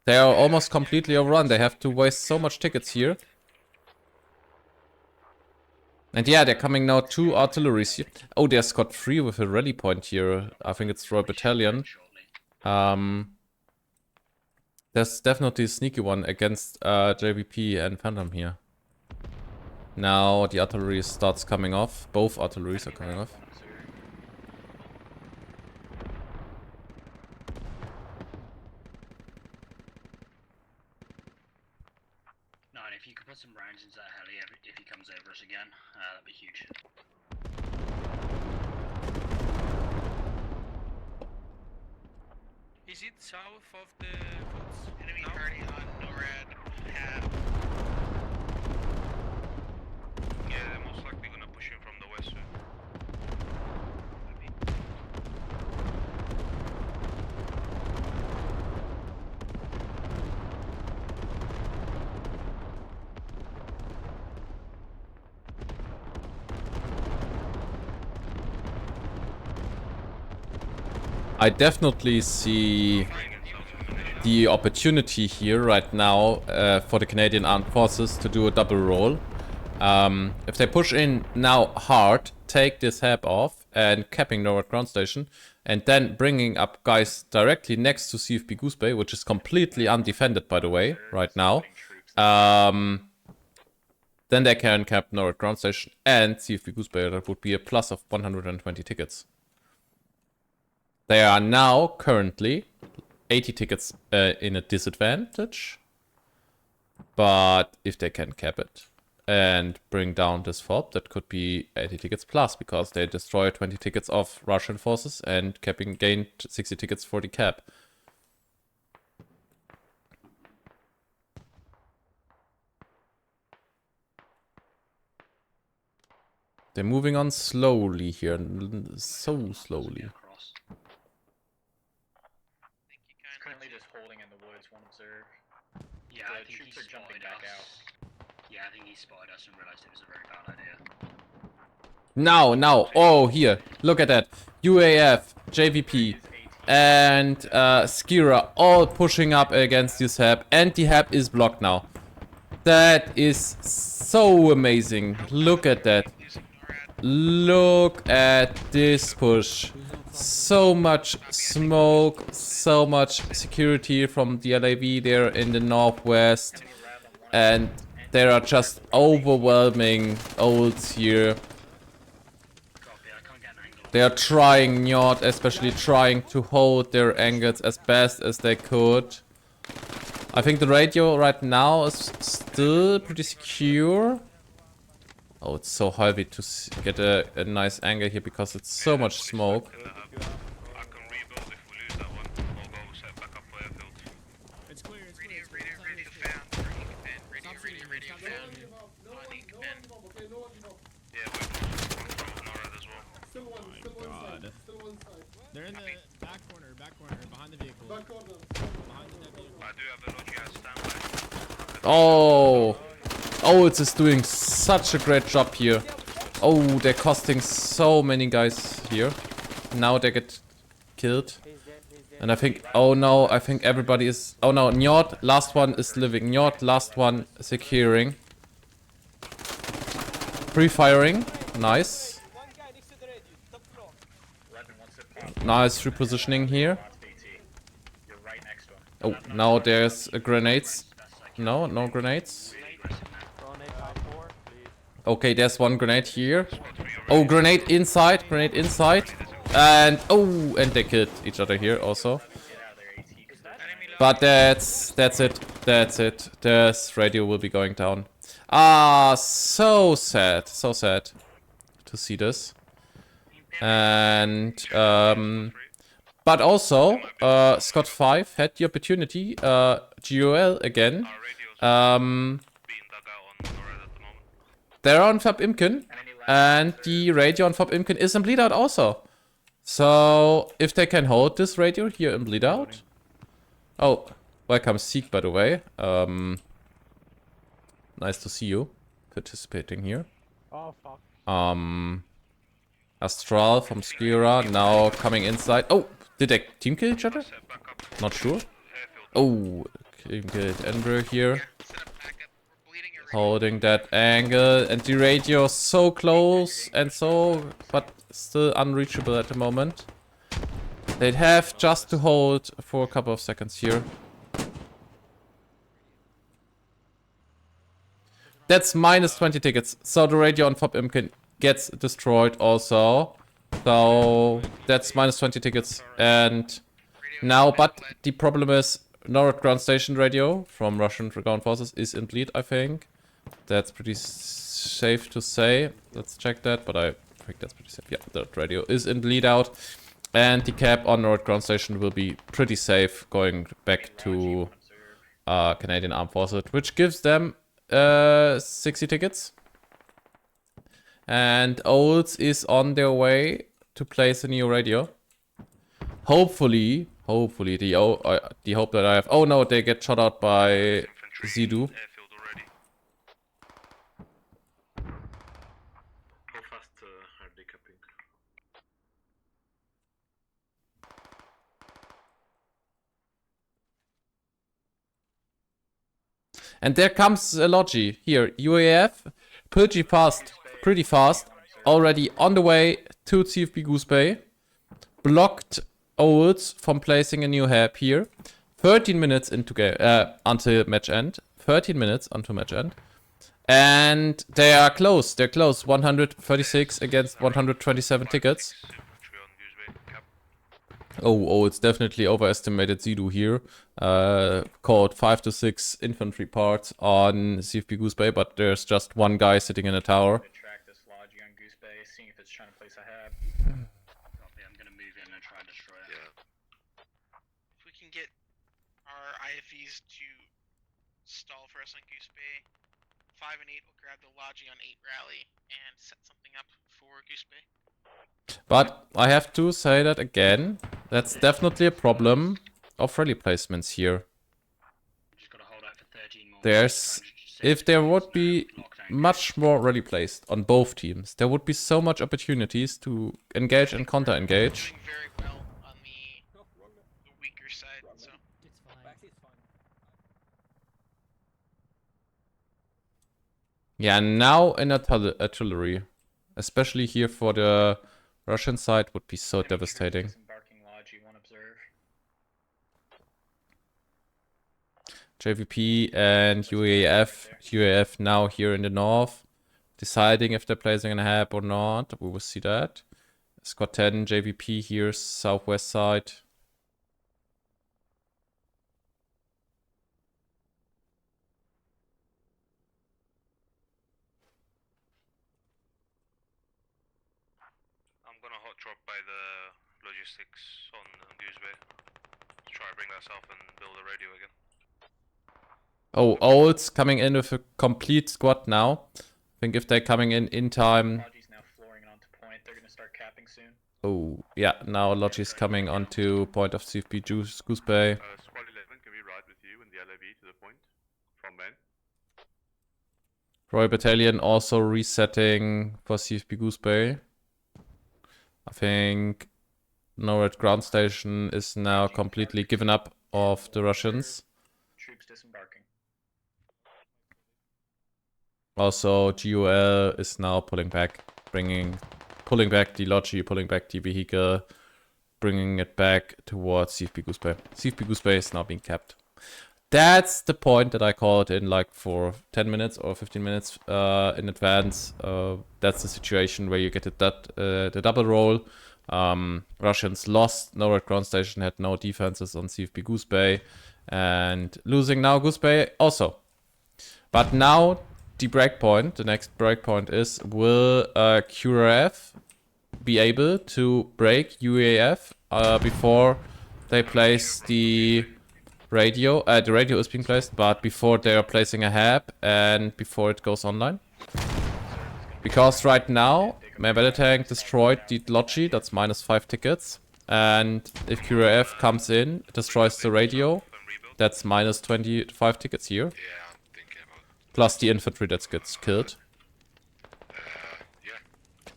they are almost completely overrun. They have to waste so much tickets here. And yeah, they're coming now 2 artilleries here. Oh, there's Scott 3 with a rally point here. I think it's Royal Battalion. There's definitely a sneaky one against JVP and Phantom here. Now the artillery starts coming off. Both artilleries are coming off. No, and if you could put some rounds into that heli if he comes over us again, that'd be huge. Is it south of the woods? Enemy now? party on NORAD hab. Yeah, they're most likely gonna push in from the west. I definitely see the opportunity here right now for the Canadian Armed Forces to do a double roll. If they push in now hard, take this hab off and capping NORAD ground station, and then bringing up guys directly next to CFP Goose Bay, which is completely undefended by the way right now, then they can cap NORAD ground station and CFP Goose Bay. That would be a plus of 120 tickets. They are now currently 80 tickets in a disadvantage. But if they can cap it and bring down this fob, that could be 80 tickets plus, because they destroy 20 tickets of Russian forces and gained 60 tickets for the cap. They're moving on slowly here, so slowly. Currently just holding in the woods, one observe. Yeah, The I think troops he are jumping spotted back us. out. Yeah, I think he spotted us and realized it was a very bad idea. Now, oh, here, look at that. UAF, JVP, and Skira all pushing up against this hab, and the hab is blocked now. That is so amazing. Look at that. Look at this push. So much smoke, so much security from the LAV there in the northwest. And there are just overwhelming ults here. Copy, I can't get an angle. They are trying not, especially trying to hold their angles as best as they could. I think the radio right now is still pretty secure. Oh, it's so heavy to get a nice angle here because it's so much smoke. I can rebuild if we lose that one. Or go set back up for airfield. It's clear, it's Radio, clear. radio, radio found. Radio found. On Ink Ben. Yeah, we're control NORAD as well. God. They're in the back corner, behind the vehicle. Behind the vehicle. I do have a logi at standby. Oh, Owls is doing such a great job here. Oh, they're costing so many guys here. Now they get killed. And I think, oh no, I think everybody is, oh no, Njord, last one is living. Njord, last one securing. Pre-firing, nice. 11 wants it pop. Nice repositioning here. You're right next to him. Oh, now there's grenades. No, no grenades. Okay, there's one grenade here. Oh, grenade inside, and oh, and they killed each other here also. But that's it. This radio will be going down. Ah, so sad to see this. And but also Scott 5 had the opportunity, GOL again. Being dug out on NORAD at the moment. They're on Fab Imken, and the radio on Fab Imken is in bleed out also. So if they can hold this radio here in bleed out. Oh, welcome Seek, by the way. Nice to see you participating here. Oh, fuck. Astral from Skira now coming inside. Oh, did they team kill each other? Set back up for Not sure. airfield. Oh, team killed Ember here. Set up backup. We're bleeding a radio. Holding that angle, and the radio so close and so, but still unreachable at the moment. They'd have just to hold for a couple of seconds here. That's minus 20 tickets, so the radio on Fab Imken gets destroyed also. So that's minus 20 tickets, and now, but the problem is NORAD ground station radio from Russian ground forces is in bleed, I think. That's pretty safe to say. Let's check that, but I think that's pretty safe. Yeah, the radio is in bleed out. And the cap on NORAD ground station will be pretty safe going back to Canadian Armed Forces, which gives them 60 tickets. And Olds is on their way to place a new radio. Hopefully, the hope that I have. Oh no, they get shot out by Infantry Zidu. airfield already. How fast are they capping? And there comes a Logi here. UAF, pretty fast. Already on the way to CFB Goose Bay. Blocked Olds from placing a new hab here. 13 minutes into until match end. 13 minutes until match end. And they are close. They're close. 136 against 127 tickets. Infantry on Goose Bay. Cap. Oh, it's definitely overestimated Zidu here. Caught 5 to 6 infantry parts on CFB Goose Bay, but there's just one guy sitting in a tower. Track this Logi on Goose Bay, seeing if it's trying to place a hab. Copy, I'm gonna move in and try and destroy it. Yeah. If we can get our IFEs to stall for us on Goose Bay, 5 and 8 will grab the Logi on 8 rally and set something up for Goose Bay. But I have to say that again, that's definitely a problem of rally placements here. Just gotta hold out for 13 more. There's, if there would be much more rally placed on both teams, there would be so much opportunities to engage and counter-engage. Doing very well on the weaker side, so. Yeah, now in artillery, especially here for the Russian side would be so Enemy troops devastating. Disembarking Logi, 1 observe. JVP and UAF now here in the north, deciding if they're placing a hab or not. We will see that. Squad 10, JVP here, southwest side. I'm gonna hot drop by the logistics on Goose Bay. Try to bring that south and build a radio again. Oh, Olds coming in with a complete squad now. I think if they're coming in time. Logi's now flooring onto point. They're gonna start capping soon. Oh, yeah, now Logi's coming onto point of CFP Goose Bay. Squad 11, can we ride with you in the LAV to the point? From Ben? Royal Battalion also resetting for CFP Goose Bay. I think Norad ground station is now completely given up of the Russians. Troops disembarking. Also, GUL is now pulling back the Logi, pulling back the vehicle, bringing it back towards CFP Goose Bay. CFP Goose Bay is now being capped. That's the point that I called in like for 10 minutes or 15 minutes in advance. That's the situation where you get the double roll. Russians lost Norad ground station, had no defenses on CFP Goose Bay, and losing now Goose Bay also. But now the breakpoint, the next breakpoint is, will QRF be able to break UAF before they place the radio? The radio is being placed, but before they are placing a hab and before it goes online. Because right now, my battle tank destroyed the Logi, that's -5 tickets. And if QRF comes in, it destroys the radio, that's -25 tickets here. Yeah, I'm thinking about it. Plus the infantry that gets killed. Yeah.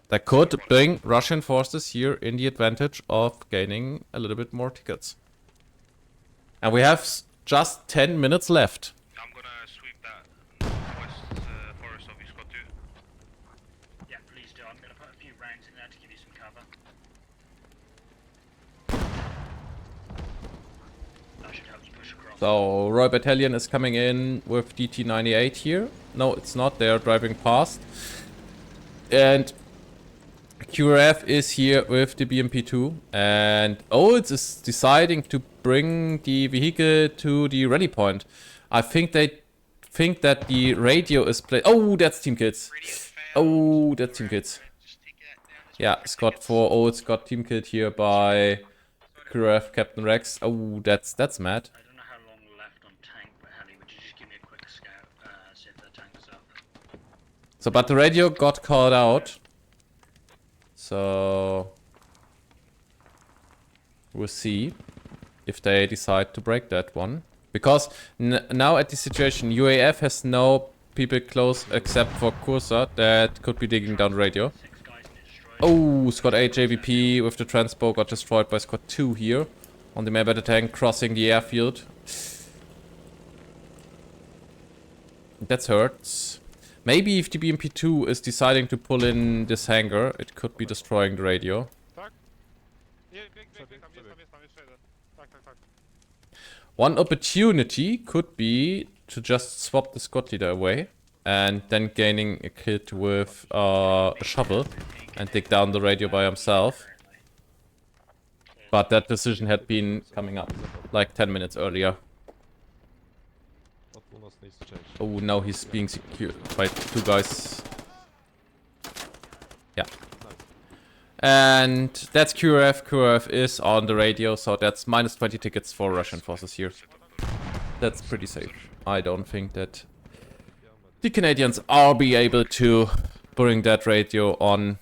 That could bring Russian forces here in the advantage of gaining a little bit more tickets. And we have just 10 minutes left. I'm gonna sweep that west forest of Squad 2. Yeah, please do. I'm going to put a few rounds in there to give you some cover. That should help you push across. So Royal Battalion is coming in with DT-98 here. No, it's not. They are driving past. And QRF is here with the BMP-2. And Olds is deciding to bring the vehicle to the rally point. I think they think that the radio is played. Oh, that's team kids. Oh, that's team kids. Yeah, Scott 4 Olds got team killed here by QRF Captain Rex. Oh, that's mad. I don't know how long left on tank, but Heli, would you just give me a quick scout, see if the tank is up? So, but the radio got called out. So we'll see if they decide to break that one. Because now at the situation, UAF has no people close except for Kursa that could be digging down the radio. 6 guys in it destroyed. Oh, Squad 8 JVP with the transpo got destroyed by Squad 2 here. On the main battle tank crossing the airfield. That hurts. Maybe if the BMP-2 is deciding to pull in this hangar, it could be destroying the radio. One opportunity could be to just swap the squad leader away and then gaining a kit with a shovel and dig down the radio by himself. But that decision had been coming up like 10 minutes earlier. Oh, now he's being secured by 2 guys. Yeah. And that's QRF. QRF is on the radio, so that's -20 tickets for Russian forces here. That's pretty safe. I don't think that the Canadians are be able to bring that radio on.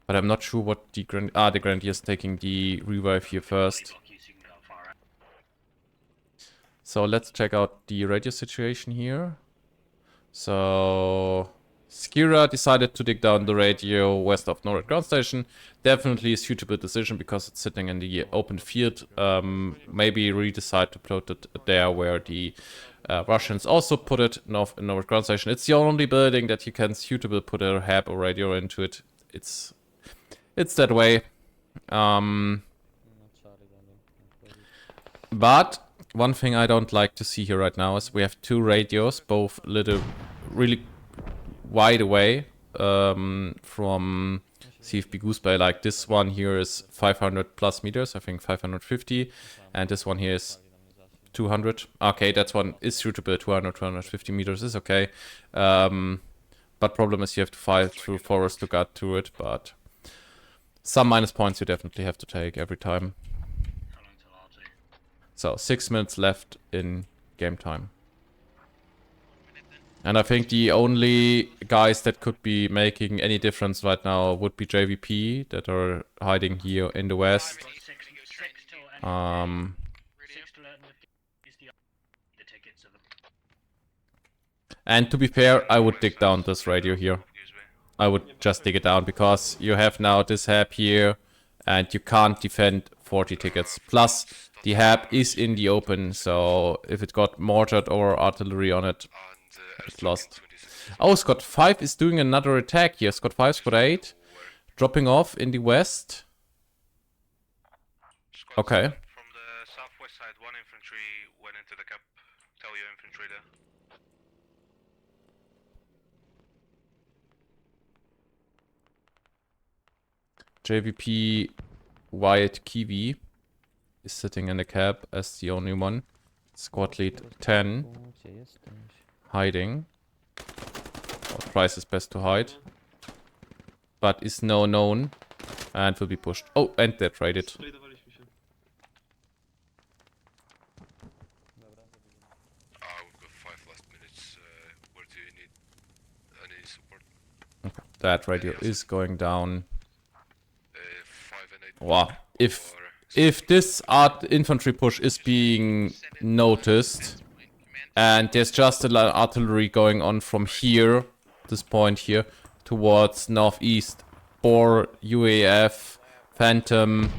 But I'm not sure what the the Grenadiers taking the revive here first. So let's check out the radio situation here. So Skira decided to dig down the radio west of Norad ground station. Definitely a suitable decision because it's sitting in the open field. Maybe redecide to put it there where the Russians also put it north in Norad ground station. It's the only building that you can suitably put a hab or radio into it. It's it's that way. But one thing I don't like to see here right now is we have 2 radios, both really wide away from CFB Goose Bay. Like this one here is 500 plus meters, I think 550, and this one here is 200. Okay, that one is suitable. 200, 250 meters is okay. But problem is you have to file through forest to get to it, but some minus points you definitely have to take every time. How long till R2? So 6 minutes left in game time. And I think the only guys that could be making any difference right now would be JVP that are hiding here in the west. 6 till end Um, 6 till end of is the tickets of the... and to be fair, I would dig down this radio here. I would just dig it down because you have now this hab here and you can't defend 40 tickets. Plus, the hab is in the open, so if it got mortared or artillery on it, it's lost. Oh, Squad 5 is doing another attack here. Squad 5, Squad 8, dropping off in the west. Okay. From the southwest side, 1 infantry went into the cap. Tell your infantry there. JVP Wyatt Kiwi is sitting in the cab as the only one. Squad lead 10 hiding. Or tries his best to hide. But is now known and will be pushed. Oh, and they're traded. Slajdowaliśmy się. We've got 5 last minutes. Where do you need any support? Okay. That radio is going down. 5 and 8. Wow. If this infantry push is being noticed and there's just a lot of artillery going on from here, this point here, towards northeast, or UAF, Phantom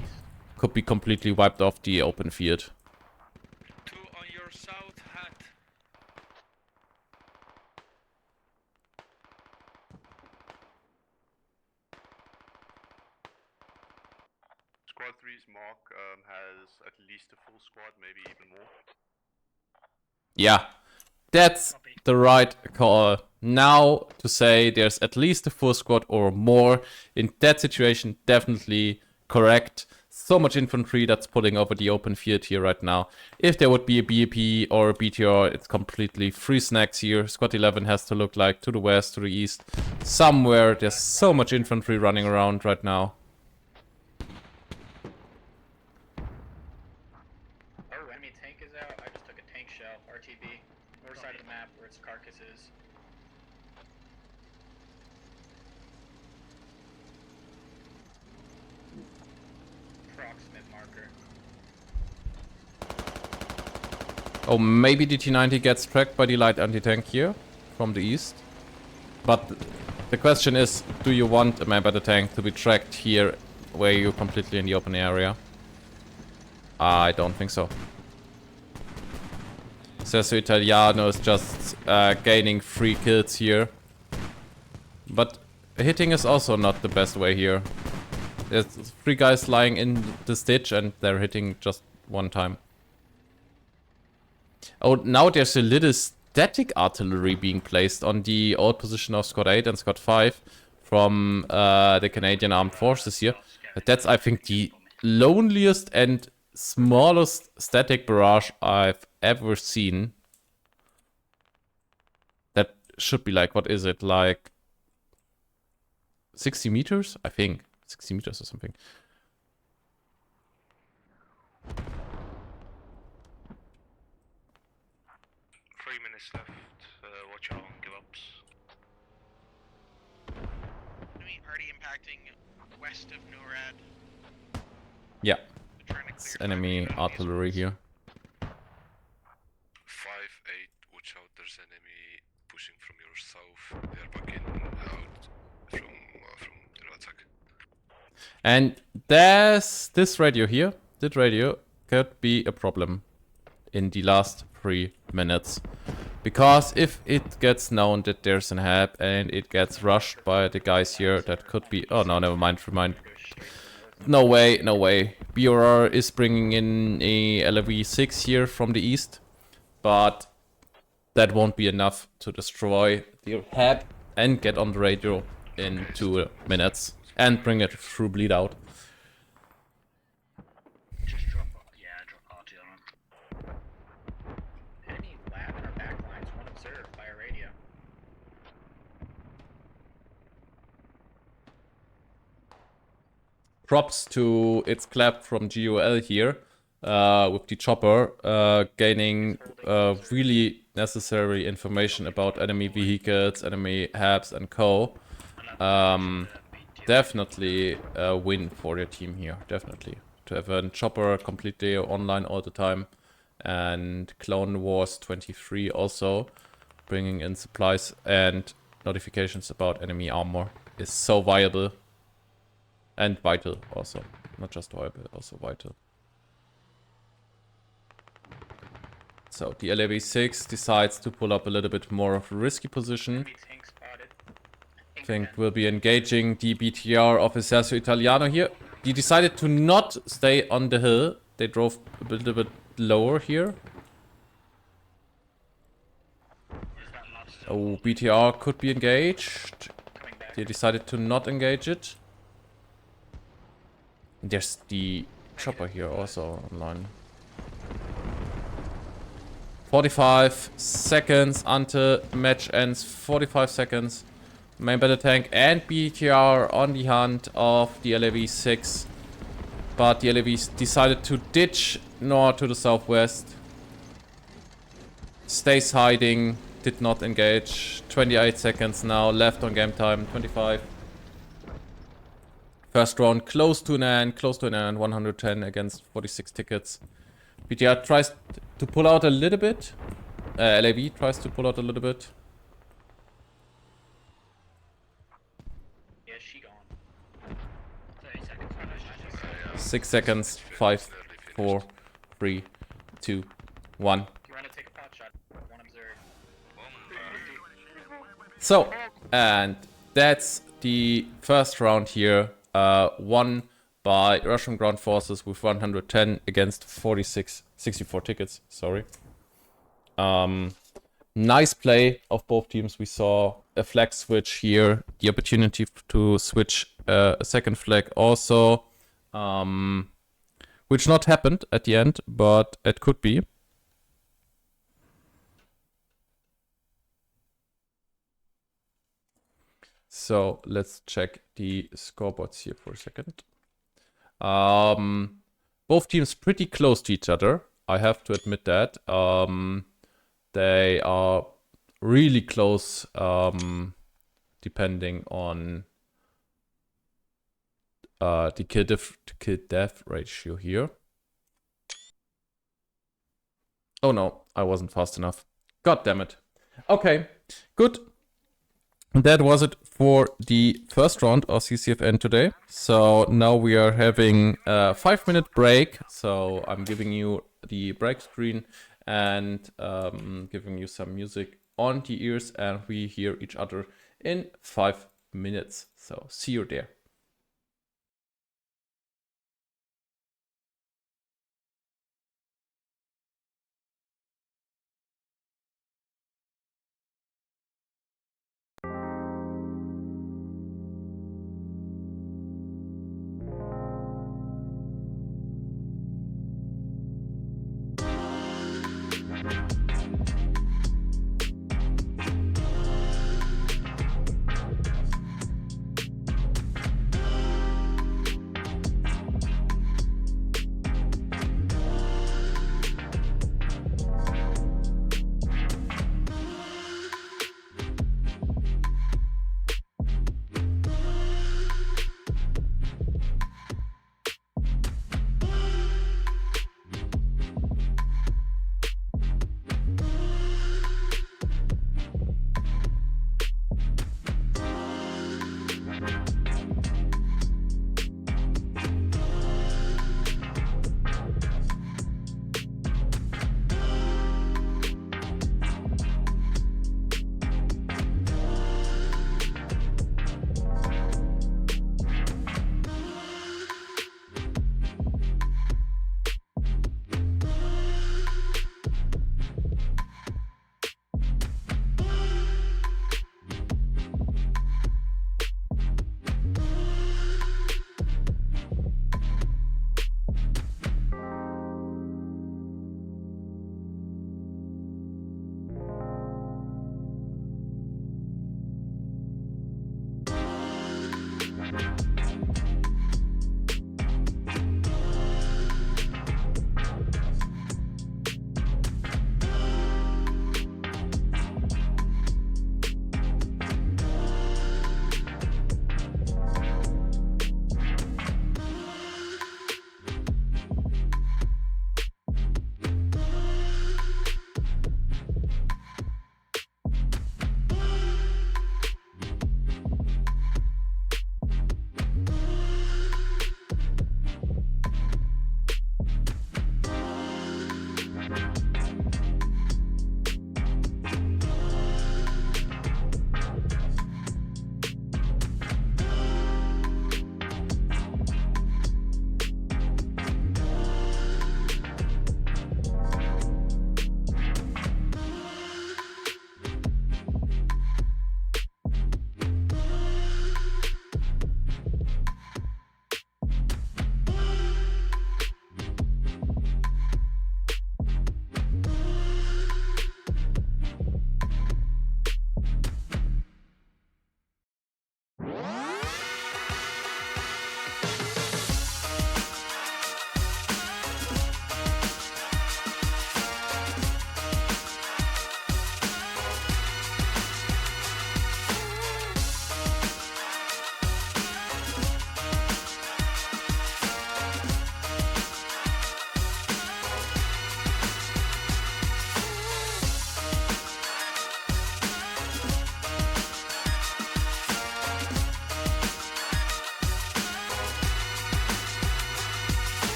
could be completely wiped off the open field. 2 on your south hat. Squad 3's mark has at least a full squad, maybe even more. Yeah, that's the right call. Now to say there's at least a full squad or more in that situation, definitely correct. So much infantry that's pulling over the open field here right now. If there would be a BAP or a BTR, it's completely free snacks here. Squad 11 has to look like to the west, to the east, somewhere. There's so much infantry running around right now. Oh, enemy tank is out. I just took a tank shell. RTB. North side of the map where its carcass is. Proximate marker. Oh, maybe the T-90 gets tracked by the light anti-tank here from the east. But the question is, do you want a map anti-tank to be tracked here where you're completely in the open area? I don't think so. Sesso Italiano is just gaining 3 kills here. But hitting is also not the best way here. There's 3 guys lying in this ditch and they're hitting just 1 time. Oh, now there's a little static artillery being placed on the old position of Squad 8 and Squad 5 from the Canadian Armed Forces here. But that's, I think, the loneliest and smallest static barrage I've ever seen. That should be like, what is it, like 60 meters? I think 60 meters or something. Left. Watch out on give ups. Enemy already impacting west of NORAD. Yeah, They're trying to it's clear enemy target. artillery here. 5-8, watch out, there's enemy pushing from your south. They are backing out from their attack. And there's this radio here. That radio could be a problem in the last 3 minutes. Because if it gets known that there's an hab and it gets rushed by the guys here, that could be... Oh no, never mind, straight to the north. No way, no way. BRR is bringing in a LV6 here from the east, but that won't be enough to destroy the head and get on the radio in 2 minutes and bring it through bleed out. Just drop RT on him. Enemy lab in our back lines, one observed by a radio. Props to its clap from GOL here with the chopper gaining really necessary information about enemy vehicles, enemy HABs and co. Definitely a win for their team here, definitely. To have a chopper completely online all the time, and Clone Wars 23 also bringing in supplies and notifications about enemy armor is so viable. And vital also. Not just viable, also vital. So the LAV6 decides to pull up a little bit more of a risky position. Enemy tank spotted. I think we'll be engaging the BTR of Esercito Italiano here. He decided to not stay on the hill. They drove a little bit lower here. Oh, BTR could be engaged. Coming back. They decided to not engage it. There's the chopper here also online. 45 seconds until match ends. 45 seconds. Main battle tank and BTR on the hunt of the LAV6. But the LAV decided to ditch north to the southwest. Stays hiding. Did not engage. 28 seconds now left on game time. 25. First round close to an end. 110 against 46 tickets. BTR tries to pull out a little bit. LAV tries to pull out a little bit. Yeah, she gone. 30 seconds. 6 seconds. 5, 4, 3, 2, 1. You want to take a pot shot? One observed. So, and that's the first round here. Won by Russian ground forces with 110 against 64 tickets. Sorry. Nice play of both teams. We saw a flag switch here, the opportunity to switch a second flag also, which not happened at the end, but it could be. So let's check the scoreboards here for a second. Both teams pretty close to each other. I have to admit that. They are really close, depending on the kill death ratio here. Oh no, I wasn't fast enough. God damn it. Okay, good. That was it for the first round of CCFN today. So now we are having a 5-minute break. So I'm giving you the break screen and giving you some music on the ears, and we hear each other in 5 minutes. So see you there.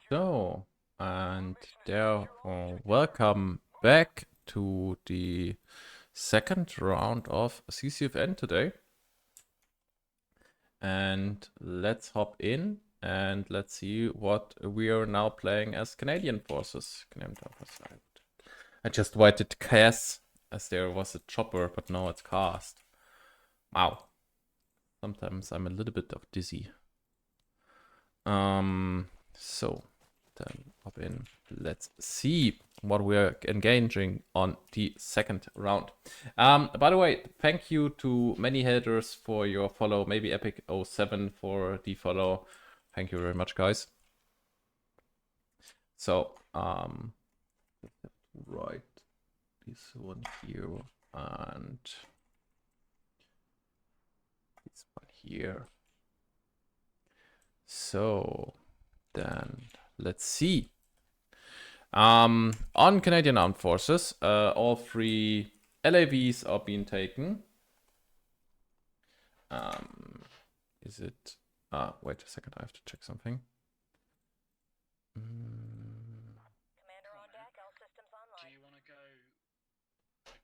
So, and therefore, welcome back to the second round of CCFN today. And let's hop in and let's see what we are now playing as Canadian forces. I just waited Cass as there was a chopper, but now it's cast. Wow. Sometimes I'm a little bit of dizzy. So then hop in. Let's see what we're engaging on the second round. By the way, thank you to many headers for your follow. Maybe Epic07 for the follow. Thank you very much, guys. So right, this one here and this one here. So then let's see. On Canadian Armed Forces, all 3 LAVs are being taken. Is it? Wait a second, I have to check something. Commander on deck, all systems online. Do you want to go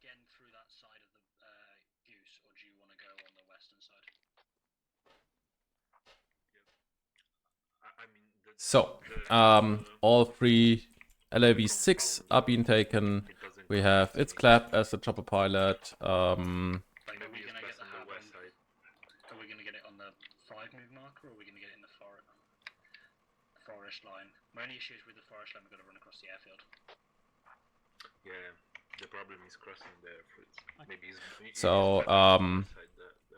again through that side of the goose, or do you want to go on the western side? So, all 3 LAV-6 are being taken. We have its clap as the chopper pilot. Are we gonna get the hab on? Are we gonna get it on the 5 move marker, or are we gonna get it in the forest line? My only issue is with the forest line, we've got to run across the airfield. Yeah, the problem is crossing the airfields. Maybe it's So, the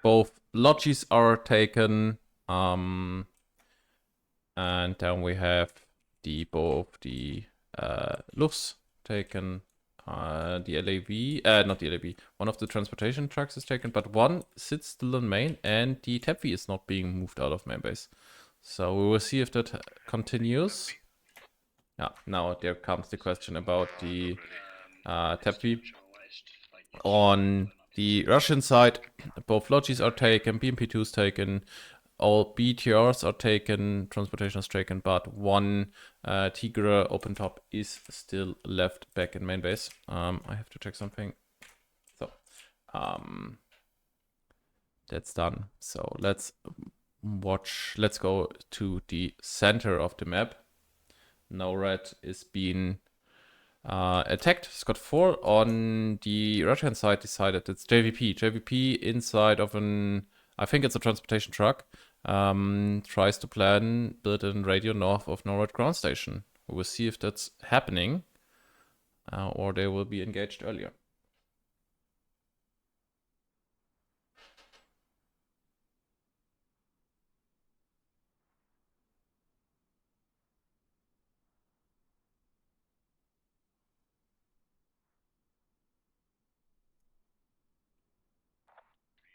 both lodges are taken. And then we have both the Lufts taken. The LAV, not the LAV, one of the transportation trucks is taken, but one sits still in main, and the TAPV is not being moved out of main base. So we will see if that continues. Yeah, now there comes the question about the TAPV. On the Russian side, both lodges are taken, BMP2 is taken, all BTRs are taken, transportation is taken, but one Tigre open top is still left back in main base. I have to check something. So, that's done. So let's go to the center of the map. NORAD is being attacked. Scott 4 on the Russian side decided it's JVP. JVP inside of I think it's a transportation truck. Tries to build a radio north of NORAD ground station. We will see if that's happening, or they will be engaged earlier.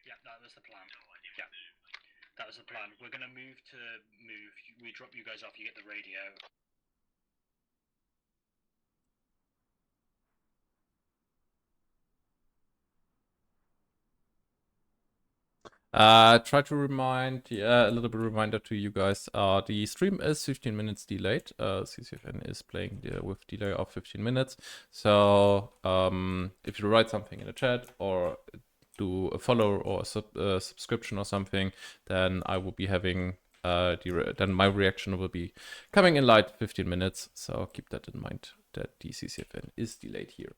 Yeah, that was the plan. Yeah, that was the plan. We're gonna move. We drop you guys off. You get the radio. Try to remind, a little bit reminder to you guys. The stream is 15 minutes delayed. CCFN is playing with delay of 15 minutes. So if you write something in the chat or do a follow or a subscription or something, then I will be having then my reaction will be coming in like 15 minutes. So keep that in mind that the CCFN is delayed here.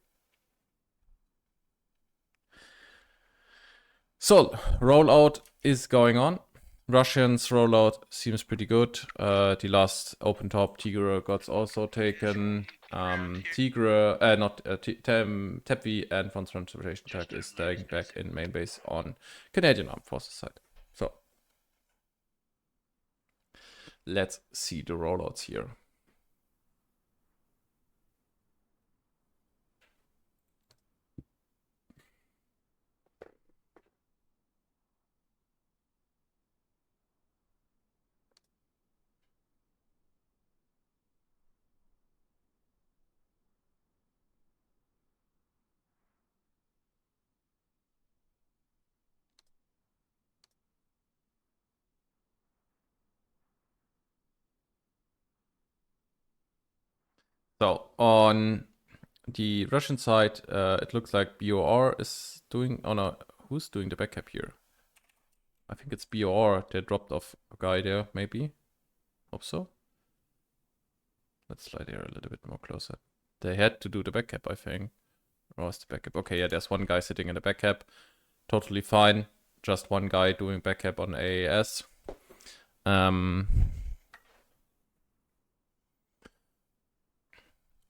So, rollout is going on. Russians rollout seems pretty good. The last open top Tigre got also taken. Tigre, TAPV and von Transportation Tech is staying back in main base on Canadian Armed Forces side. So, let's see the rollouts here. So on the Russian side, it looks like BOR is doing. Oh no, who's doing the backup here? I think it's BOR. They dropped off a guy there, maybe. Hope so. Let's slide here a little bit more closer. They had to do the backup, I think. Or was the backup? Okay, yeah, there's one guy sitting in the backup. Totally fine. Just one guy doing backup on AAS.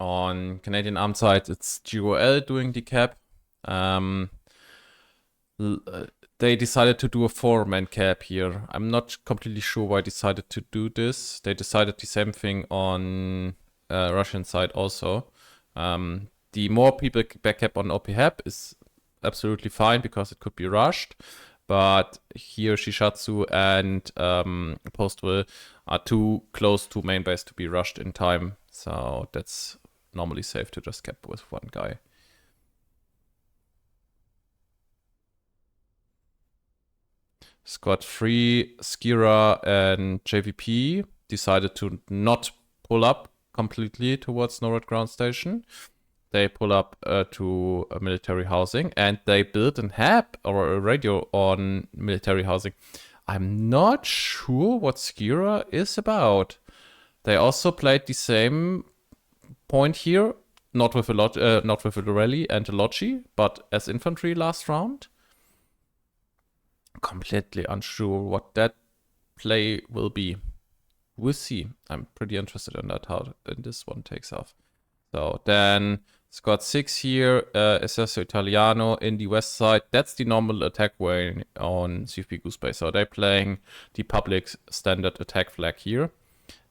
On Canadian Armed side, it's GOL doing the cap. They decided to do a 4-man cap here. I'm not completely sure why they decided to do this. They decided the same thing on Russian side also. The more people back cap on OP-HAP is absolutely fine because it could be rushed. But here Shishatsu and Postville are too close to main base to be rushed in time. So that's normally safe to just cap with one guy. Squad 3, Skira and JVP decided to not pull up completely towards NORAD ground station. They pull up to a military housing and they build an HAP or a radio on military housing. I'm not sure what Skira is about. They also played the same point here, not with a rally and a logi, but as infantry last round. Completely unsure what that play will be. We'll see. I'm pretty interested in that, how this one takes off. So then Squad 6 here, Esercito Italiano in the west side. That's the normal attack way on CFP Goose Bay. So they're playing the public standard attack flag here.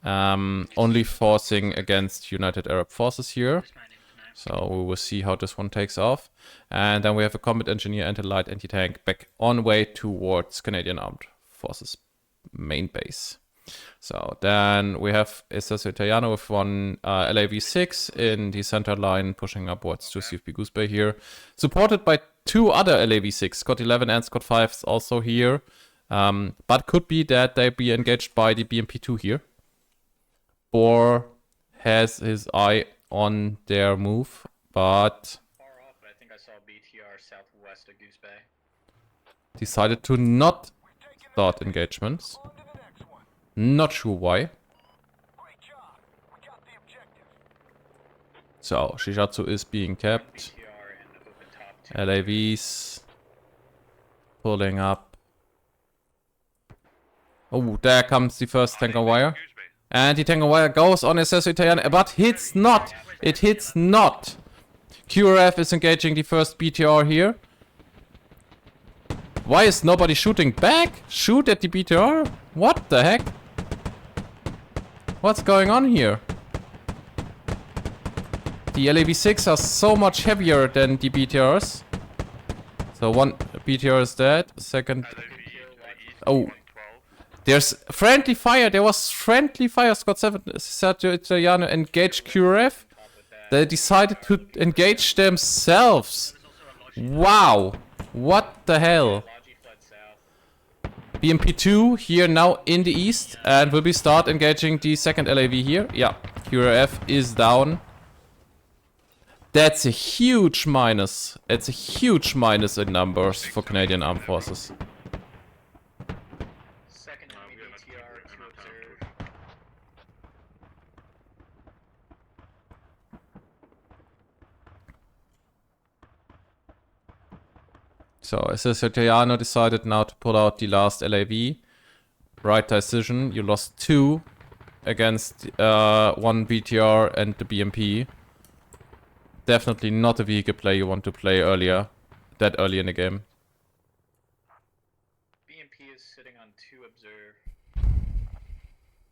Only forcing against United Arab Forces here. So we will see how this one takes off. And then we have a combat engineer and a light anti-tank back on way towards Canadian Armed Forces main base. So then we have Esercito Italiano with one LAV-6 in the center line pushing upwards to CFP Goose Bay here. Supported by two other LAV-6, Scott 11 and Scott 5 is also here. But could be that they be engaged by the BMP-2 here. Or has his eye on their move, but Far off, but I think I saw BTR southwest of Goose Bay. decided to not start engagements. Not sure why. So, Shishatsu is being kept. BTR and the open top 2. LAVs pulling up. Oh, there comes the first tank on wire. Goose Bay. And the tank on wire goes on Esercito Italiano, but hits not. It hits not. QRF is engaging the first BTR here. Why is nobody shooting back? Shoot at the BTR? What the heck? What's going on here? The LAV-6 are so much heavier than the BTRs. So one BTR is dead. Second... Oh. There's friendly fire. There was friendly fire. Scott 7 Sergio Italiano engaged QRF. They decided to engage themselves. Wow. What the hell? Logi fled south. BMP-2 here now in the east. And will be start engaging the second LAV here. Yeah. QRF is down. That's a huge minus. It's a huge minus in numbers for Canadian Armed Forces. Second enemy we are not BTR to we're not observe. So, Esercito decided now to pull out the last LAV. Right decision. You lost 2 against 1 BTR and the BMP. Definitely not a vehicle play you want to play earlier. That early in the game. BMP is sitting on 2 observe.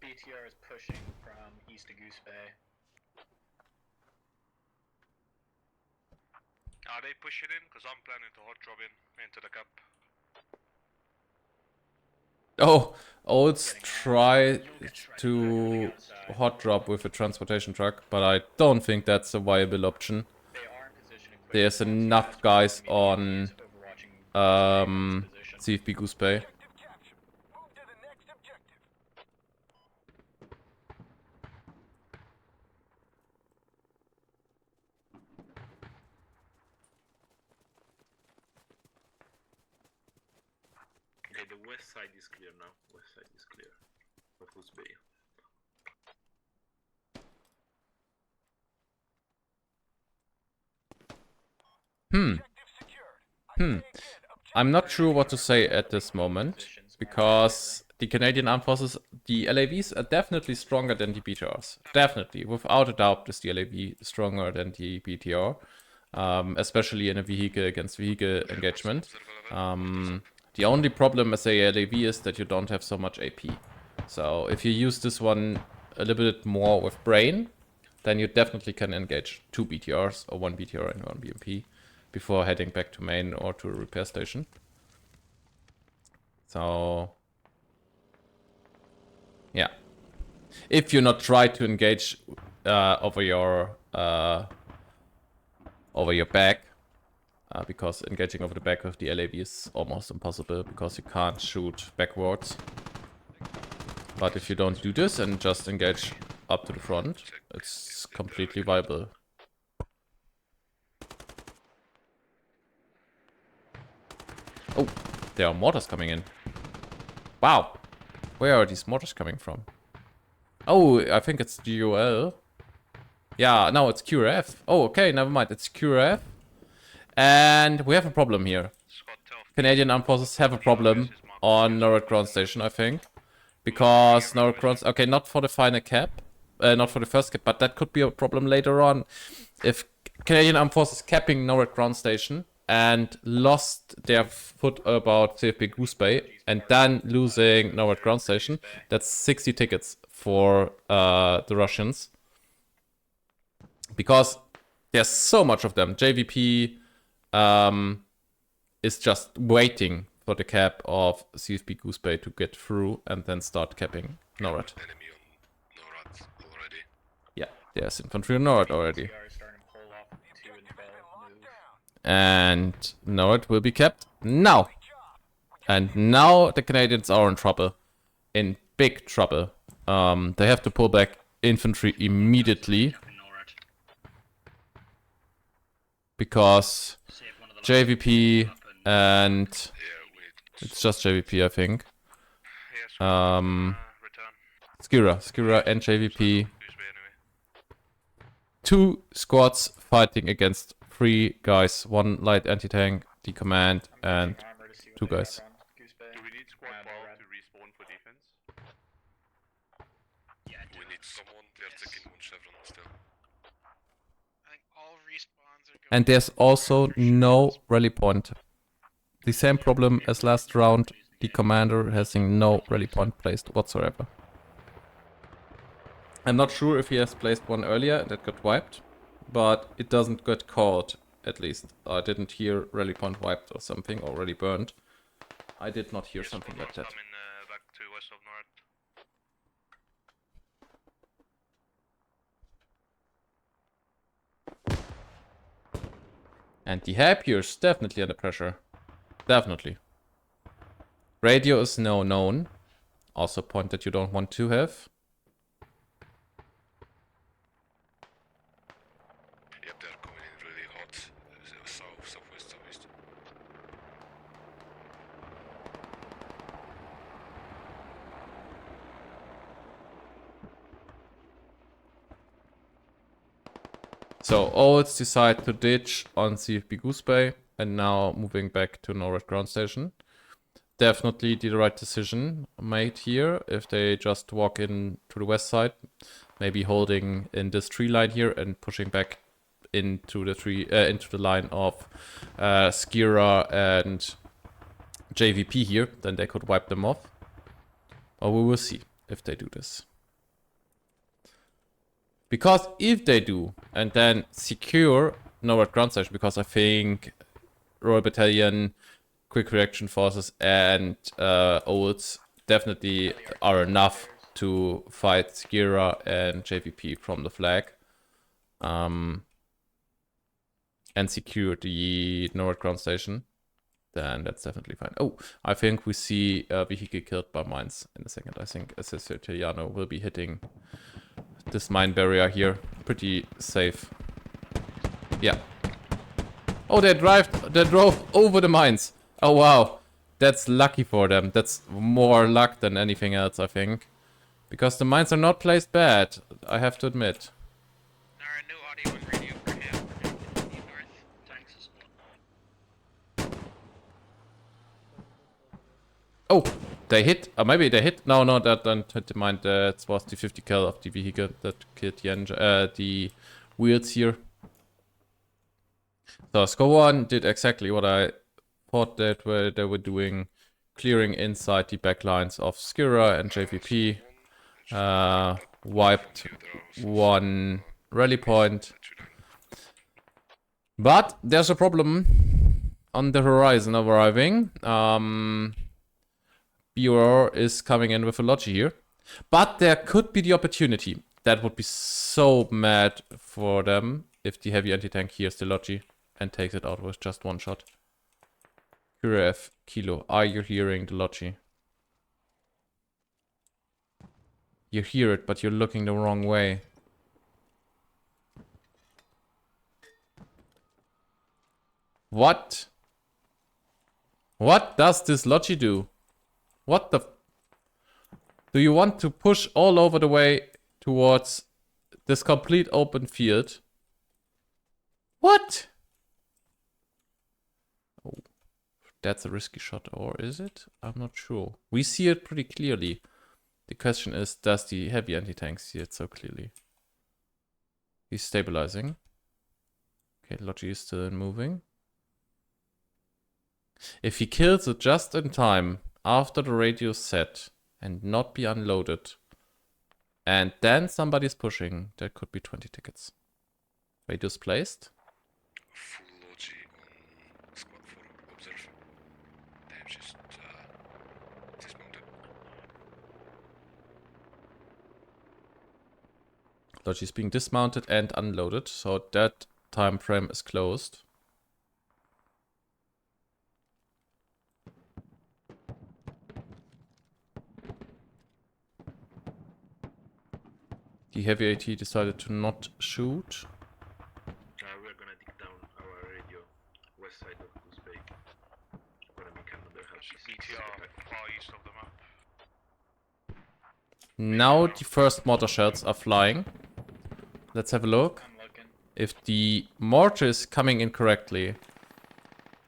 BTR is pushing from east to Goose Bay. Are they pushing in? Because I'm planning to hot drop in into the cap. Oh, let's try to hot drop with a transportation truck, but I don't think that's a viable option. They are in position. and There's quickly enough guys on overwatching position. CFP Goose Bay. Okay, the west side is clear now. West side is clear. Of Goose Bay. I'm not sure what to say at this moment, because the Canadian Armed Forces, the LAVs are definitely stronger than the BTRs. Definitely, without a doubt is the LAV stronger than the BTR, especially in a vehicle against vehicle engagement. The only problem as a LAV is that you don't have so much AP. So if you use this one a little bit more with brain, then you definitely can engage 2 BTRs or 1 BTR and 1 BMP before heading back to main or to a repair station. So yeah, if you not try to engage over your back, because engaging over the back of the LAV is almost impossible because you can't shoot backwards. But if you don't do this and just engage up to the front, it's completely viable. Oh, there are mortars coming in. Wow. Where are these mortars coming from? Oh, I think it's GOL. Yeah, no, it's QRF. Oh, okay, never mind. It's QRF. And we have a problem here. Canadian Armed Forces have a problem on Norwood Ground Station, I think. Because Norwood Ground... Okay, not for the final cap. Not for the first cap, but that could be a problem later on. If Canadian Armed Forces capping Norwood Ground Station and lost their foot about CFP Goose Bay and then losing Norwood Ground Station, that's 60 tickets for the Russians. Because There's so much of them. JVP is just waiting for the cap of CFP Goose Bay to get through and then start capping NORAD. Enemy on NORAD already. Yeah, there's infantry on NORAD already. CR is starting to pull off 2 and 12 move. And NORAD will be kept now. And now the Canadians are in trouble. In big trouble. They have to pull back infantry immediately. Up in NORAD. Because See if one of the JVP up and and Yeah, wait. it's just JVP, I think. Yes, Um, return. Skira and JVP. Goose Bay anyway. 2 squads fighting against 3 guys. 1 light anti-tank, the command, and Armor to see what 2 they have guys. on Goose Bay. Do we need squad Yeah, ball NORAD. to respawn for defense? yeah, We need someone. They're taking 1 chevron still. I think all respawns are going. And there's also no rally point. The same problem as last round. The commander has no rally point placed whatsoever. I'm not sure if he has placed one earlier that got wiped, but it doesn't get called, at least. I didn't hear rally point wiped or something, or rally burned. I did not hear something like that. Coming back to west of NORAD. And the Harpiers definitely under pressure. Definitely. Radio is now known. Also a point that you don't want to have. Yep, they're coming in really hot. South, southwest, southeast. So Olds decide to ditch on CFB Goose Bay and now moving back to NORAD ground station. Definitely the right decision made here if they just walk in to the west side, maybe holding in this tree line here and pushing back into the line of Skira and JVP here, then they could wipe them off. Or we will see if they do this. Because if they do, and then secure NORAD ground station, because I think Royal Battalion, Quick Reaction Forces, and Olds definitely are enough to fight Skira and JVP from the flag. And secure the NORAD ground station, then that's definitely fine. Oh, I think we see a vehicle killed by mines in a second. I think SS Italiano will be hitting this mine barrier here. Pretty safe. Yeah. Oh, they drove over the mines. Oh, wow. That's lucky for them. That's more luck than anything else, I think. Because the mines are not placed bad, I have to admit. Nara, new audio and radio for him. Continue north. tanks are spawning. Oh, they hit. Maybe they hit. No, that don't hit the mine. That was the 50 cal of the vehicle that killed the engine, the wheels here. So Score 1 did exactly what I thought that they were doing, clearing inside the backlines of Skira and JVP. Wiped 1 rally point. But there's a problem on the horizon of arriving. BOR is coming in with a Logi here. But there could be the opportunity. That would be so mad for them if the heavy anti-tank hears the Logi and takes it out with just 1 shot. QRF, Kilo, are you hearing the Logi? You hear it, but you're looking the wrong way. What? What does this Logi do? What the... Do you want to push all over the way towards this complete open field? What? Oh, that's a risky shot, or is it? I'm not sure. We see it pretty clearly. The question is, does the heavy anti-tank see it so clearly? He's stabilizing. Okay, Logi is still moving. If he kills it just in time, after the radio's set, and not be unloaded, and then somebody's pushing, that could be 20 tickets. Radios placed. Full logi on squad 4 observe. They have just dismounted. Logi is being dismounted and unloaded, so that time frame is closed. The heavy AT decided to not shoot. We're gonna dig down our radio west side of Goose Bay. Gonna make another hub. BTR far east of the map. Now the first mortar shells are flying. Let's have a look. I'm looking. If the mortar is coming in correctly,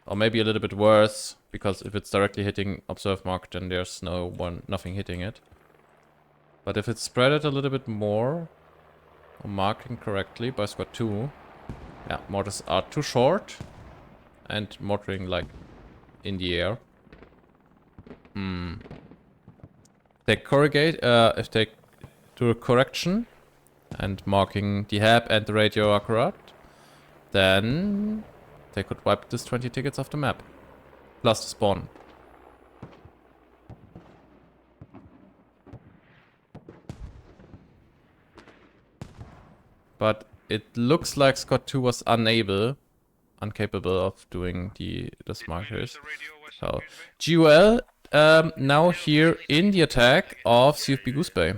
or maybe a little bit worse, because if it's directly hitting observe mark, then there's nothing hitting it. But if it's spread it a little bit more, or marking correctly by squad 2, yeah, mortars are too short and mortaring like in the air. They corrugate, if they do a correction and marking the hab and the radio are correct, then they could wipe this 20 tickets off the map. Plus the spawn. But it looks like Scott 2 was incapable of doing the markers. So GUL now here in the attack of CFB Goose Bay.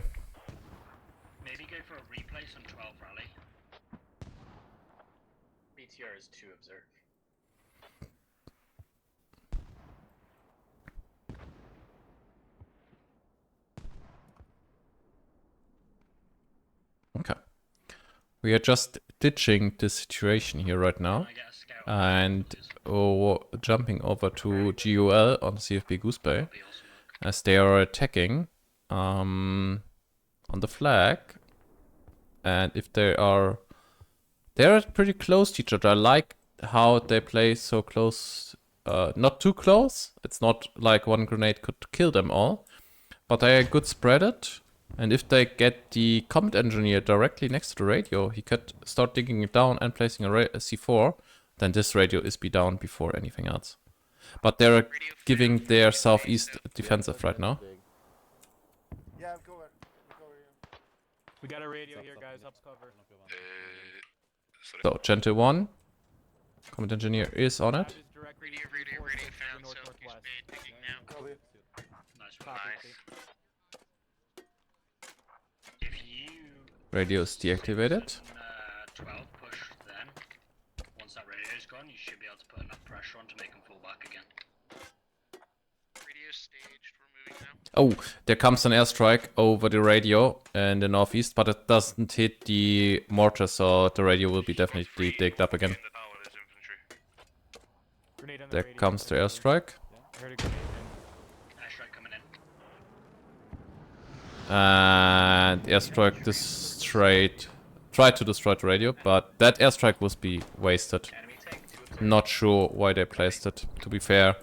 Maybe go for a replace on 12 rally. BTR is 2 observe. Okay. We are just ditching the situation here right now. And jumping over to GUL on CFB Goose Bay. As they are attacking on the flag. And if they're pretty close to each other. I like how they play so close. Not too close. It's not like one grenade could kill them all. But they are good spreaded. And if they get the combat engineer directly next to the radio, he could start digging it down and placing a C4. Then this radio is be down before anything else. But they're giving their southeast defensive right now. Yeah, go ahead. We got a radio here, guys. Help cover. So, Gentle 1. Combat engineer is on it. Radio found south Goose Bay digging now. Nice one. Nice. If you Radio is deactivated. 12 push then. Once that radio's gone, you should be able to put enough pressure on to make them fall back again. Radio staged, we're moving now. Oh, there comes an airstrike over the radio in the northeast, but it doesn't hit the mortar, so the radio will be definitely digged up again. There comes the airstrike. Airstrike coming in. And airstrike tried to destroy the radio, but that airstrike was be wasted. Not sure why they placed it, to be fair.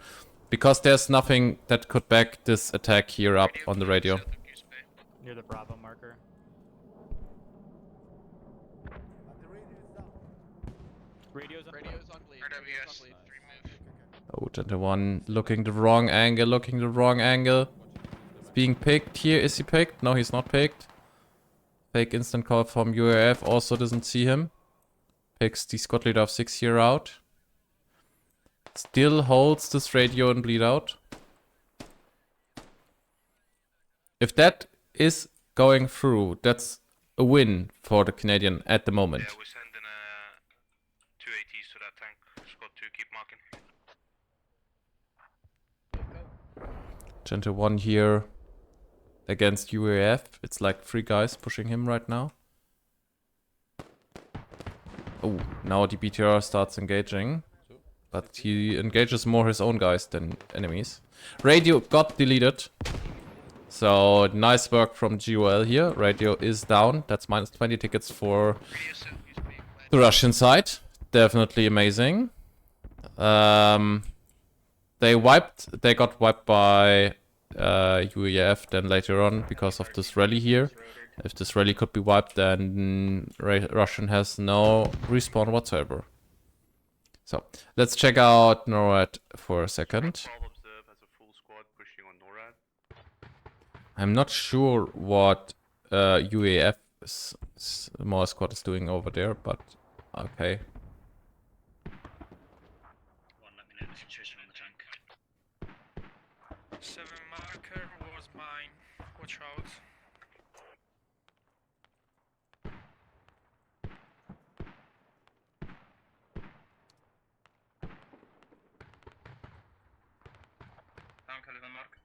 Because there's nothing that could back this attack here up on the radio. Near the Bravo marker. Radio's on bleed. RWS, 3 move. Oh, Gentle 1 looking the wrong angle. Being picked here. Is he picked? No, he's not picked. Fake instant call from UAF also doesn't see him. Picks the squad leader of 6 here out. Still holds this radio and bleed out. If that is going through, that's a win for the Canadian at the moment. Yeah, we're sending 2 ATs to that tank. Squad 2, keep marking. Gentle 1 here against UAF. It's like 3 guys pushing him right now. Oh, now the BTR starts engaging. But he engages more his own guys than enemies. Radio got deleted. So, nice work from GOL here. Radio is down. That's minus 20 tickets for the Russian side. Definitely amazing. They got wiped by UAF then later on because of this rally here. If this rally could be wiped, then Russian has no respawn whatsoever. So, let's check out NORAD for a second. I'm not sure what UAF more squad is doing over there, but okay. One, let me know the situation on the tank. 7 marker was mine. Watch out. Down Caliban mark.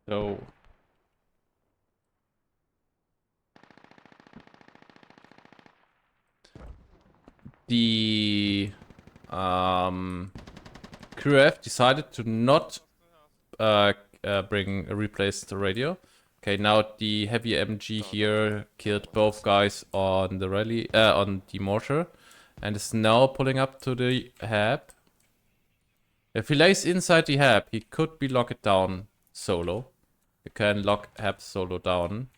So the QF decided to not replace the radio. Okay, now the heavy MG here killed both guys on the rally, on the mortar, and is now pulling up to the hab. If he lays inside the hab, he could be locked down solo. You can lock hab solo down,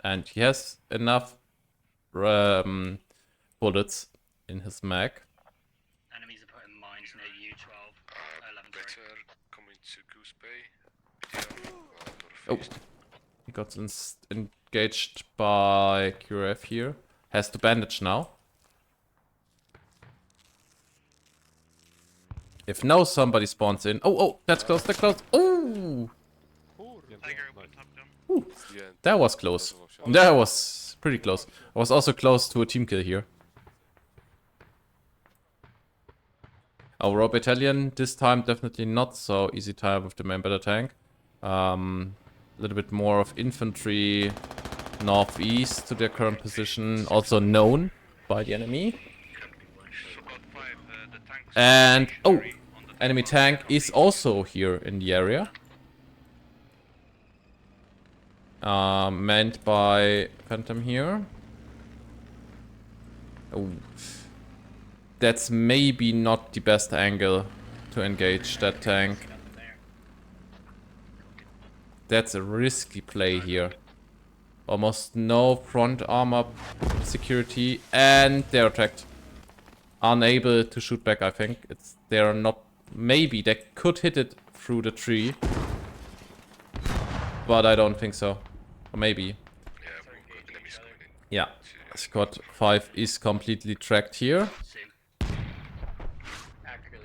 and he has enough bullets in his mag. Enemies are putting mines near U12. 11 Better coming to Goose Bay. Oh, he got engaged by QRF here. Has to bandage now. If now somebody spawns in. Oh, that's close, that's close. Oh! Ooh, that was close. That was pretty close. I was also close to a team kill here. Our raw battalion, this time definitely not so easy time with the main battle tank. A little bit more of infantry northeast to their current position, also known by the enemy. And, oh, enemy tank is also here in the area. Manned by Phantom here. Oh, that's maybe not the best angle to engage that tank. That's a risky play here. Almost no front armor security, and they're attacked. Unable to shoot back, I think. They're not. Maybe they could hit it through the tree, but I don't think so. Or maybe. Yeah, squad 5 is completely tracked here.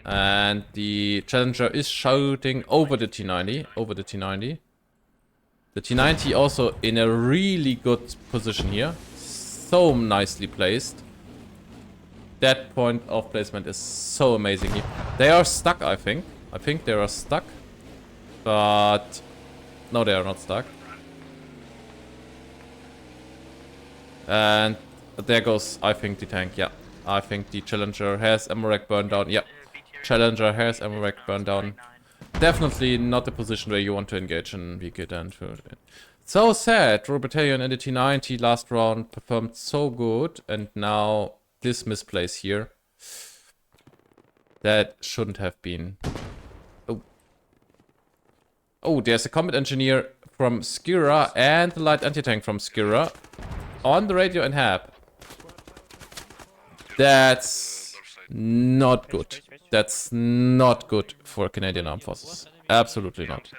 And the Challenger is shooting over the T90. The T90 also in a really good position here. So nicely placed. That point of placement is so amazing here. They are stuck, I think. I think they are stuck. But no, they are not stuck. And there goes, I think, the tank. Yeah, I think the Challenger has ammo rack burned down. Yeah, Challenger has ammo rack burned down. Definitely not the position where you want to engage in VK and so sad. Raw Battalion and the T90 last round performed so good, and now this misplace here. That shouldn't have been. Oh, there's a combat engineer from Skira and the light anti-tank from Skira on the radio and hab. That's not good. That's not good for Canadian Armed Forces. Absolutely not.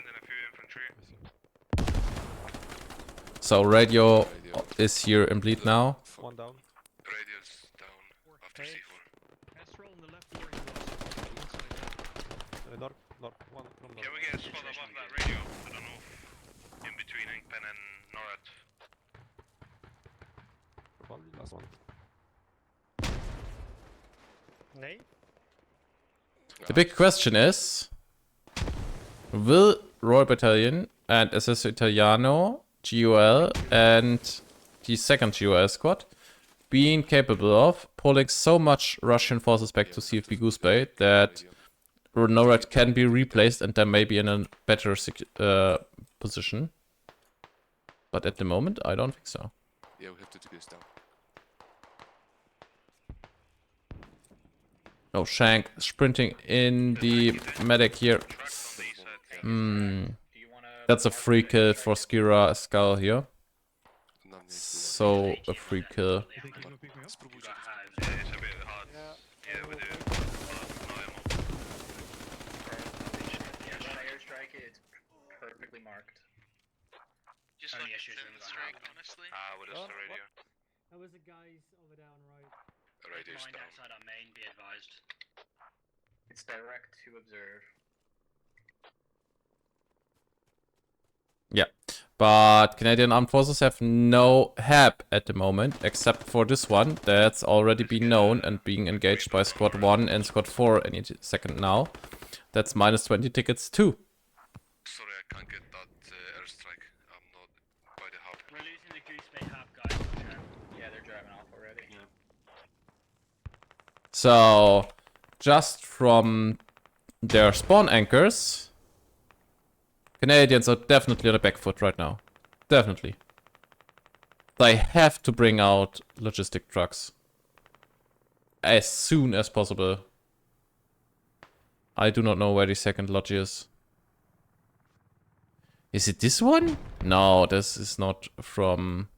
So radio is here in bleed now. One down. Radio's down after C4. Can we get a spot above that radio? I don't know if in between Pen and NORAD. Last one. The big question is, will Royal Battalion and SS Italiano, GUL, and the second GUL squad been capable of pulling so much Russian forces back to CFB Goose Bay that NORAD can be replaced and then maybe in a better position. But at the moment, I don't think so. Yeah, we have to take this down. Oh, Shank sprinting in the medic here. That's a free kill for Skira Skull here. So a free kill. It's perfectly marked. Just like the strike, honestly. What is the radio? That was the guys over there on the right. The radio's Mind down. outside our main, be advised. It's direct to observe. Yeah, but Canadian Armed Forces have no HAB at the moment, except for this one that's already been known and being engaged by Squad 1 and Squad 4 any second now. That's minus 20 tickets too. Sorry, I can't get that airstrike. I'm not by the hub. We're losing the Goose Bay hub, guys. Yeah, they're driving off already. Yeah. So, just from their spawn anchors, Canadians are definitely on the back foot right now. Definitely. They have to bring out logistic trucks as soon as possible. I do not know where the second lodge is. Is it this one? No, this is not from...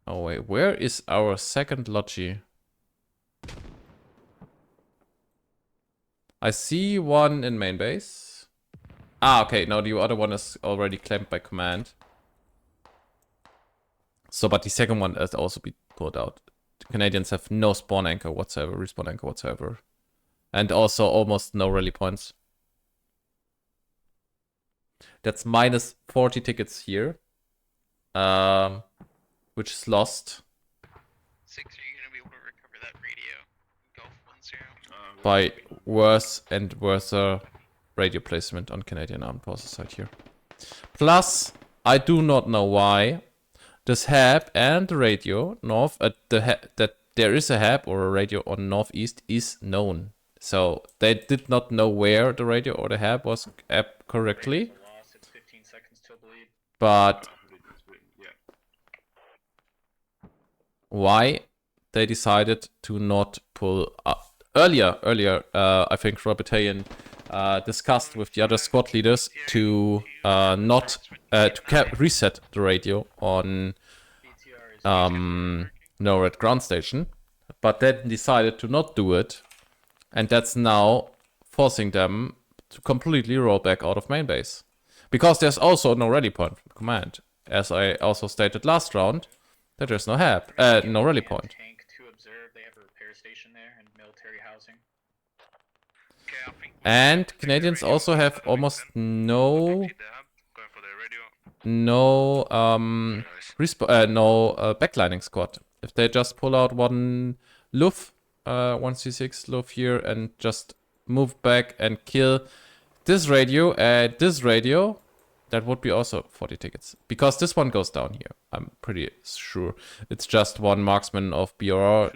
Oh wait, where is our second lodge? I see one in main base. Ah, okay, no, the other one is already claimed by command. So, but the second one has also been pulled out. The Canadians have no spawn anchor whatsoever, respawn anchor whatsoever. And also almost no rally points. That's minus 40 tickets here. Which is lost. 6, are you gonna be able to recover that radio? Golf 1-0. By worse and worse radio placement on Canadian Armed Forces side here. Plus, I do not know why this HAB and the radio north that there is a HAB or a radio on northeast is known. So they did not know where the radio or the HAB was correctly. It's 15 seconds till bleed. But why they decided to not pull up earlier, I think Royal Battalion discussed with the other squad leaders to reset the radio on NORAD ground station, but then decided to not do it, and that's now forcing them to completely roll back out of main base. Because there's also no rally point from command. As I also stated last round, that there's no HAB, no rally point. Tank to observe, they have a repair station there and military housing. And Canadians also have almost no backlining squad. If they just pull out one Luft, 1C6 Luft here and just move back and kill this radio and this radio, that would be also 40 tickets. Because this one goes down here, I'm pretty sure. It's just one marksman of BR,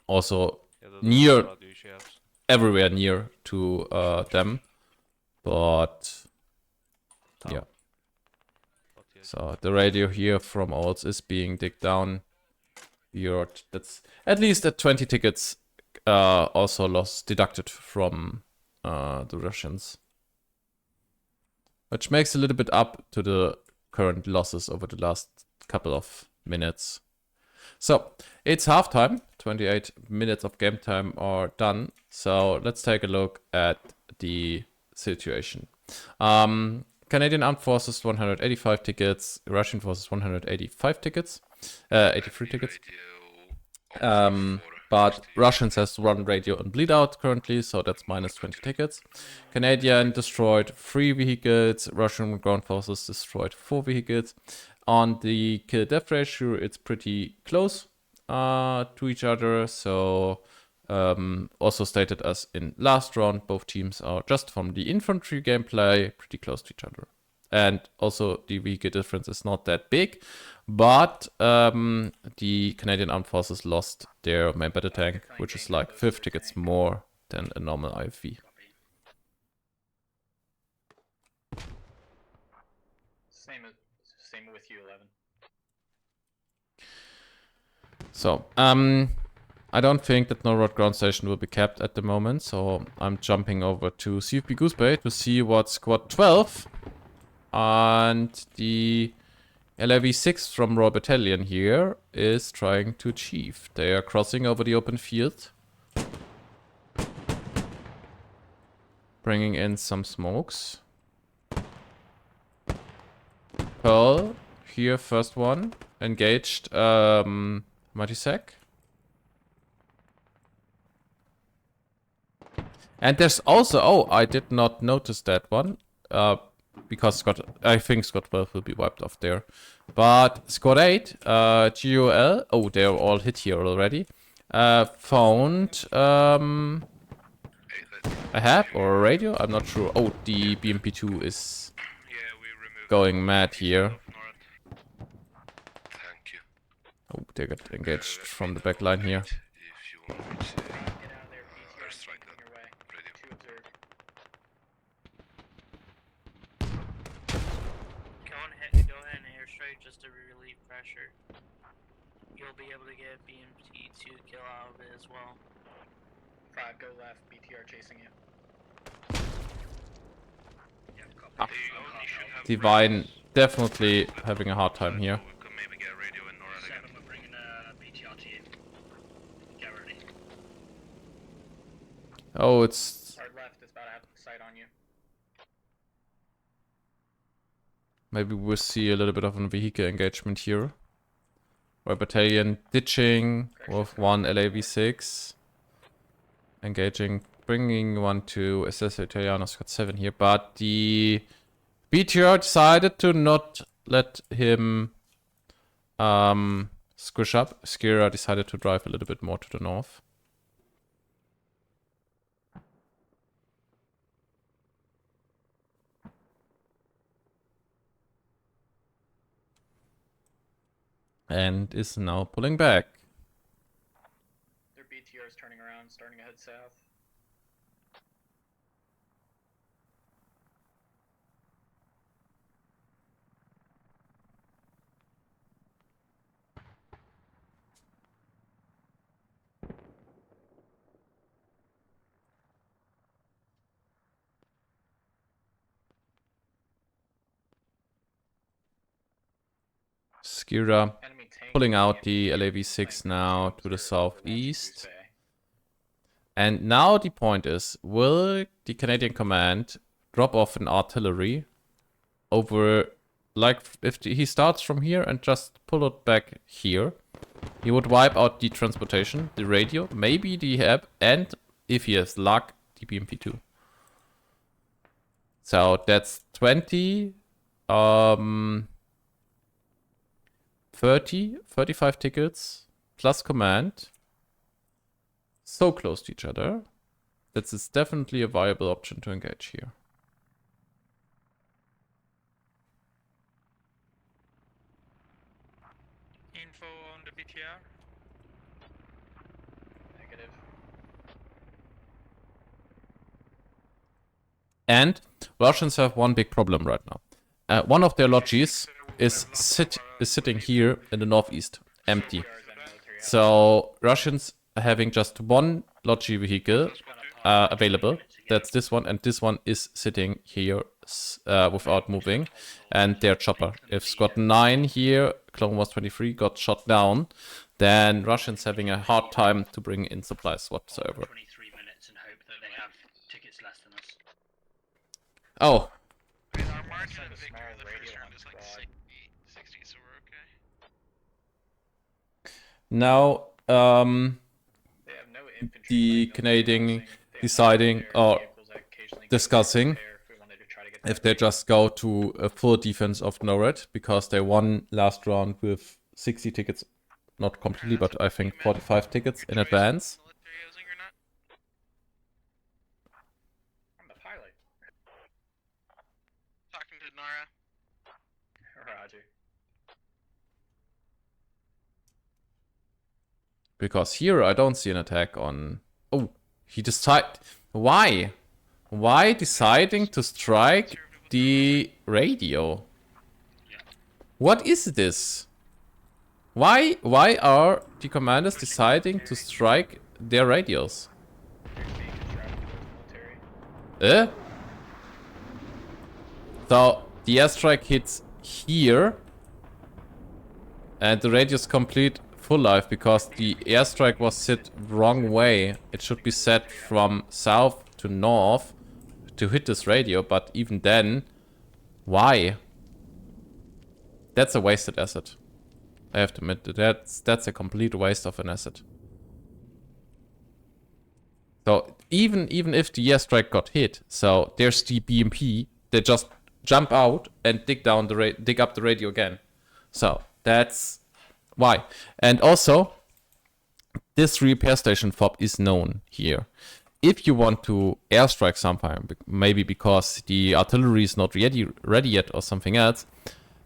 also near, everywhere near to them. But yeah. So the radio here from Olds is being digged down. That's at least at 20 tickets also lost, deducted from the Russians. Which makes a little bit up to the current losses over the last couple of minutes. So, it's halftime. 28 minutes of game time are done. So, let's take a look at the situation. Canadian Armed Forces 185 tickets, Russian Forces 185 tickets, 83 tickets. But Russians has one radio and bleed out currently, so that's minus 20 tickets. Canadian destroyed 3 vehicles, Russian ground forces destroyed 4 vehicles. On the kill-death ratio, it's pretty close to each other, so also stated as in last round, both teams are just from the infantry gameplay pretty close to each other. and also the vehicle difference is not that big. But the Canadian Armed Forces lost their main battle tank, which is like 5 tickets more than a normal IFV. Same with you, 11. So, I don't think that Norwood ground station will be kept at the moment, so I'm jumping over to CFB Goose Bay to see what Squad 12 and the LAV-6 from Royal Battalion here is trying to achieve. They are crossing over the open field, bringing in some smokes. Pearl, here, first one, engaged, Mighty Sack. And there's also, oh, I did not notice that one, because I think Squad 12 will be wiped off there. But Squad 8, GOL, oh, they're all hit here already, found a hab or a radio, I'm not sure. Oh, the BMP2 is going mad here. Thank you. Oh, they got engaged from the back line here. If you want me to airstrike that radio. Go ahead and airstrike just to relieve pressure. You'll be able to get BMT2 kill out of it as well. 5, go left, BTR chasing you. Ah. Divine definitely having a hard time here. We could maybe get a radio in NORAD again. 7, we're bringing a BTR to you. Get ready. Oh, it's... Hard left, it's about to have sight on you. Maybe we'll see a little bit of a vehicle engagement here. Royal Battalion ditching with one LAV-6. Engaging, bringing one to SS Italiano Squad 7 here. But the BTR decided to not let him squish up. Skira decided to drive a little bit more to the north. And is now pulling back. Their BTR is turning around, starting to head south. Skira pulling out the LAV-6 now to the southeast. And now the point is, will the Canadian command drop off an artillery over, like, if he starts from here and just pull it back here, he would wipe out the transportation, the radio, maybe the hab, and if he has luck, the BMP2. So that's 20, 35 tickets plus command. So close to each other. That is definitely a viable option to engage here. Info on the BTR. Negative. And Russians have one big problem right now. One of their lodges is sitting here in the northeast, empty. So Russians are having just one lodgy vehicle available. That's this one, and this one is sitting here without moving. And their chopper. If Squad 9 here, Clone Wars 23, got shot down, then Russians having a hard time to bring in supplies whatsoever. 23 minutes and hope that they have tickets less than us. Oh. I mean, our margin of victory in the first round is like 60, so we're okay. Now, the Canadian deciding or discussing if they just go to a full defense of NORAD because they won last round with 60 tickets, not completely, but I think 45 tickets in advance. I'm the pilot. Talking to Nara. Because here I don't see an attack on... Oh, he decide... Why? Why deciding to strike the radio? What is this? Why are the commanders deciding to strike their radios? So the airstrike hits here and the radio's complete full life because the airstrike was set wrong way. It should be set from south to north to hit this radio, but even then, why? That's a wasted asset. I have to admit that that's a complete waste of an asset. So even if the airstrike got hit, so there's the BMP, they just jump out and dig up the radio again. So that's why. And also, this repair station fob is known here. If you want to airstrike somewhere, maybe because the artillery is not ready yet or something else,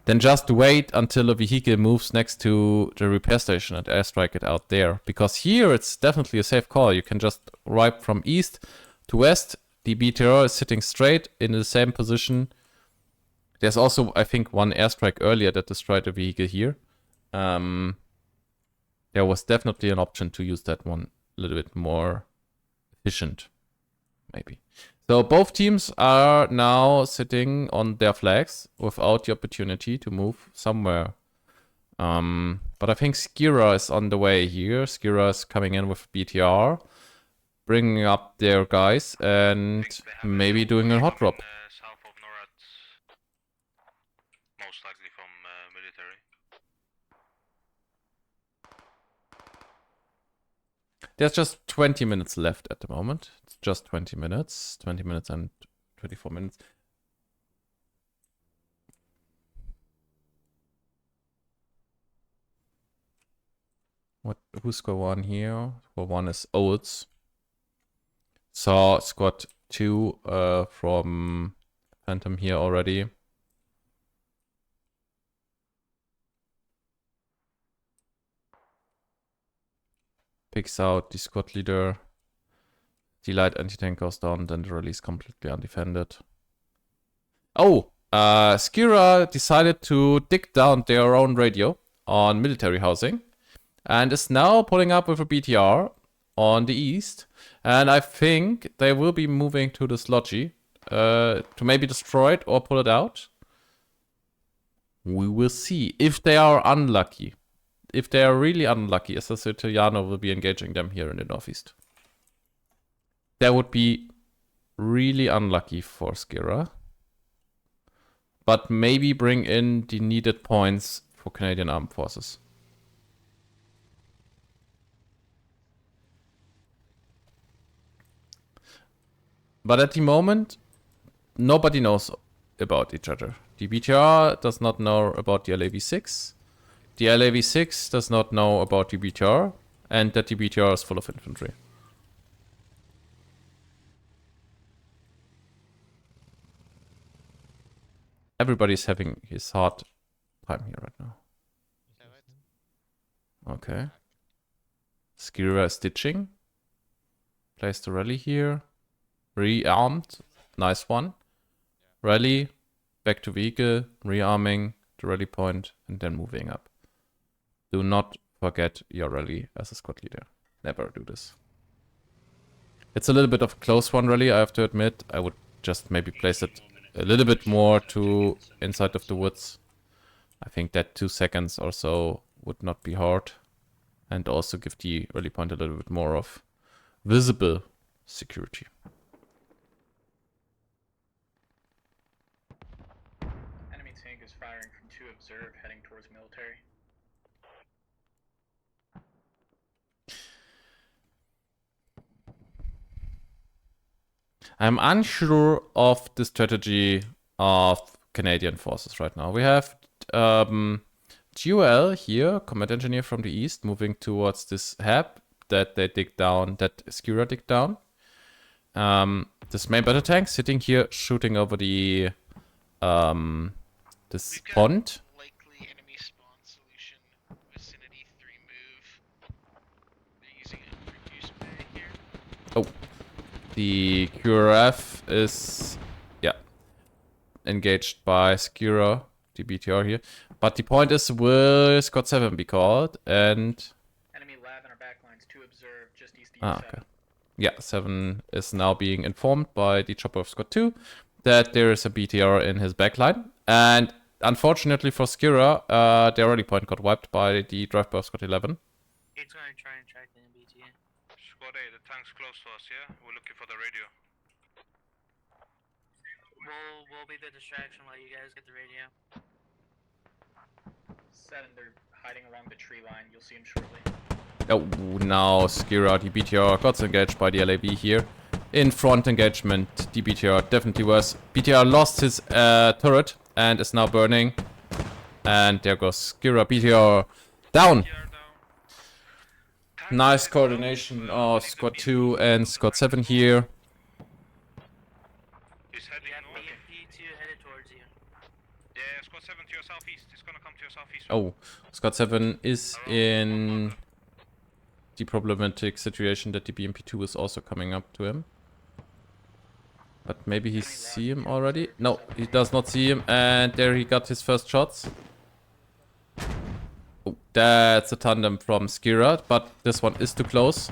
then just wait until a vehicle moves next to the repair station and airstrike it out there. Because here it's definitely a safe call. You can just ride from east to west. The BTR is sitting straight in the same position. There's also, I think, one airstrike earlier that destroyed a vehicle here. There was definitely an option to use that one a little bit more efficient, maybe. So both teams are now sitting on their flags without the opportunity to move somewhere. But I think Skira is on the way here. Skira is coming in with BTR, bringing up their guys and maybe doing a hot drop. South of NORAD, most likely from military. There's just 20 minutes left at the moment. It's just 20 minutes. 20 minutes and 24 minutes. Who's squad 1 here? Squad 1 is Olds. Saw squad 2 from Phantom here already. Picks out the squad leader. The light anti-tank goes down, then the rally is completely undefended. Oh! Skira decided to dig down their own radio on military housing. And is now pulling up with a BTR on the east. And I think they will be moving to this lodgy to maybe destroy it or pull it out. We will see. If they are unlucky. If they are really unlucky, SS Italiano will be engaging them here in the northeast. That would be really unlucky for Skira. But maybe bring in the needed points for Canadian Armed Forces. But at the moment, nobody knows about each other. The BTR does not know about the LAV-6. The LAV-6 does not know about the BTR, and that the BTR is full of infantry. Everybody's having his hard time here right now. Okay. Skira is stitching. Place the rally here. Rearmed. Nice one. Rally. Back to vehicle. Rearming the rally point, and then moving up. Do not forget your rally as a squad leader. Never do this. It's a little bit of a close one rally, I have to admit. I would just maybe place it a little bit more to inside of the woods. I think that 2 seconds or so would not be hard. And also give the rally point a little bit more of visible security. Enemy tank is firing from 2 observe heading towards military. I'm unsure of the strategy of Canadian forces right now. We have GOL here, combat engineer from the east, moving towards this hab that they dig down, that Skira dig down. This main battle tank sitting here, shooting over the this pond. Likely enemy spawn solution vicinity 3 move. The QRF is, yeah, engaged by Skira, the BTR here. But the point is, will Squad 7 be called? And... Enemy lab in our backlines, 2 observed, just east of you, 7. okay. Yeah, 7 is now being informed by the chopper of Squad 2 that there is a BTR in his backline. And unfortunately for Skira, their rally point got wiped by the drive by of Squad 11. He's gonna try and track the BTA. Squad A, the tank's close to us, yeah? We're looking for the radio. We'll be the distraction while you guys get the radio. 7, they're hiding along the tree line. You'll see them shortly. Oh, now Skira, the BTR, got engaged by the LAV here. In front engagement, the BTR definitely was. BTR lost his turret and is now burning. And there goes Skira, BTR down. Nice coordination of Squad 2 and Squad 7 here. He's heading north. BMP2 headed towards you. Yeah, Squad 7 to your southeast. It's gonna come to your southeast. Oh, Squad 7 is in the problematic situation that the BMP2 is also coming up to him. But maybe he see him already? No, he does not see him. And there he got his first shots. Oh, that's a tandem from Skira, but this one is too close.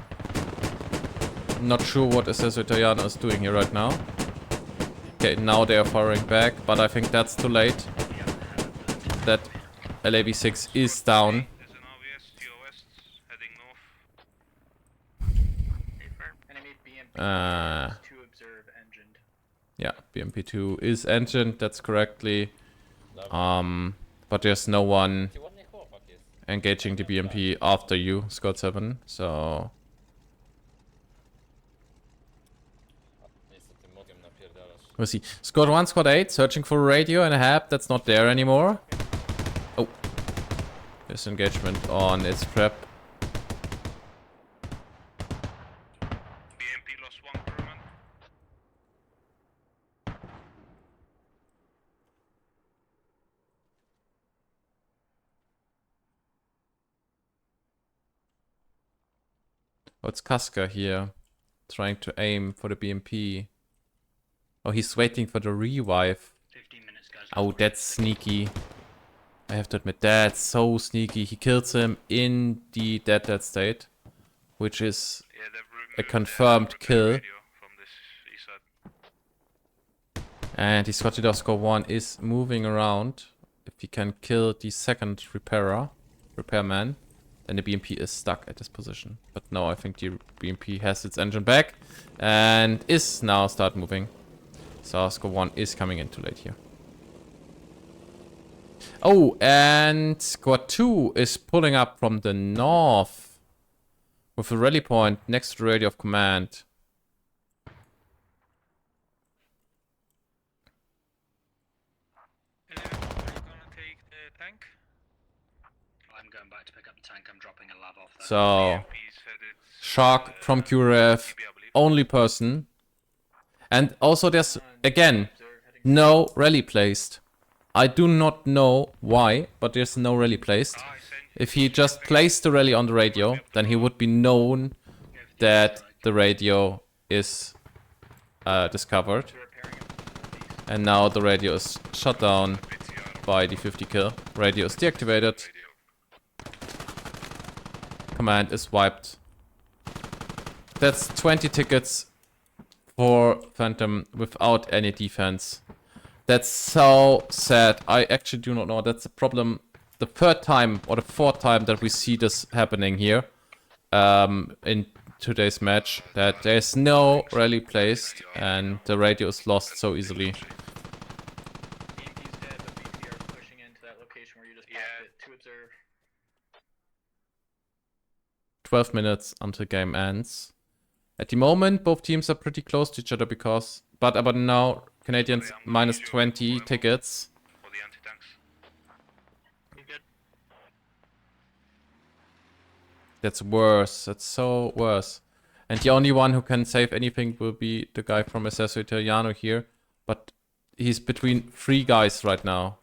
Not sure what Assessor Italiano is doing here right now. Okay, now they are firing back, but I think that's too late. That LAV6 is down. There's an RVS to your west, heading north. Enemy BMP 2 observe engined. Yeah, BMP2 is engined, that's correctly. But there's no one engaging the BMP after you, Squad 7, so... We'll see. Squad 1, Squad 8, searching for a radio and a hab that's not there anymore. Oh. Disengagement on its prep. BMP lost 1 crewman. Oh, it's Casca here. Trying to aim for the BMP. Oh, he's waiting for the revive. 15 minutes, guys. Oh, that's sneaky. I have to admit, that's so sneaky. He kills him in the dead state, which is a confirmed kill. And the Scotty Score 1 is moving around. If he can kill the second repairman, then the BMP is stuck at this position. But no, I think the BMP has its engine back and is now start moving. So Score 1 is coming in too late here. Oh, and Squad 2 is pulling up from the north with a rally point next to the radio of command. Are you gonna take the tank? I'm going back to pick up the tank. I'm dropping a lav off there. So, Shark from QRF, only person. And also there's, again, no rally placed. I do not know why, but there's no rally placed. If he just placed the rally on the radio, then he would be known that the radio is discovered. And now the radio is shut down by the 50 kill. Radio is deactivated. Command is wiped. That's 20 tickets for Phantom without any defense. That's so sad. I actually do not know. That's a problem. The third time or the fourth time that we see this happening here in today's match, that there's no rally placed and the radio is lost so easily. BMP's dead, but BMP are pushing into that location where you just popped it to observe. 12 minutes until game ends. At the moment, both teams are pretty close to each other because... But now, Canadians minus 20 tickets. That's worse. That's so worse. And the only one who can save anything will be the guy from Assessor Italiano here. But he's between 3 guys right now.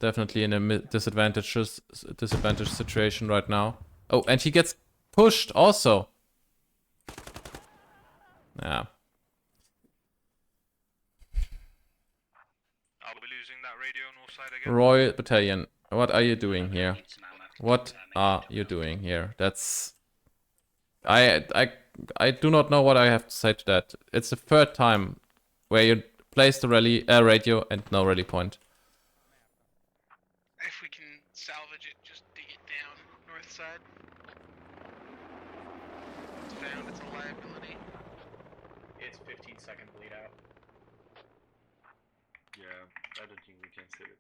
Definitely in a disadvantaged situation right now. Oh, and he gets pushed also. Yeah. Are we losing that radio north side again? Royal Battalion, what are you doing here? What are you doing here? That's... I do not know what I have to say to that. It's the third time where you place the radio and no rally point. If we can salvage it, just dig it down north side. It's found, it's a liability. It's 15-second bleed out. Yeah, I don't think we can save it.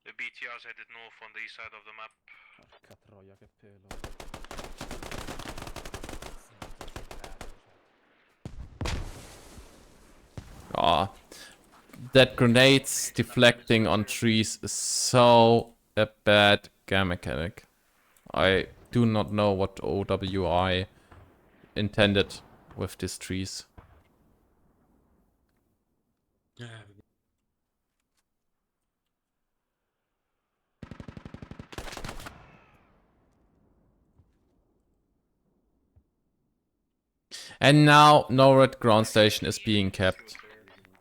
The BTR's headed north on the east side of the map. Ah, that grenades deflecting on trees is so a bad game mechanic. I do not know what OWI intended with these trees. And now NORAD ground station is being kept.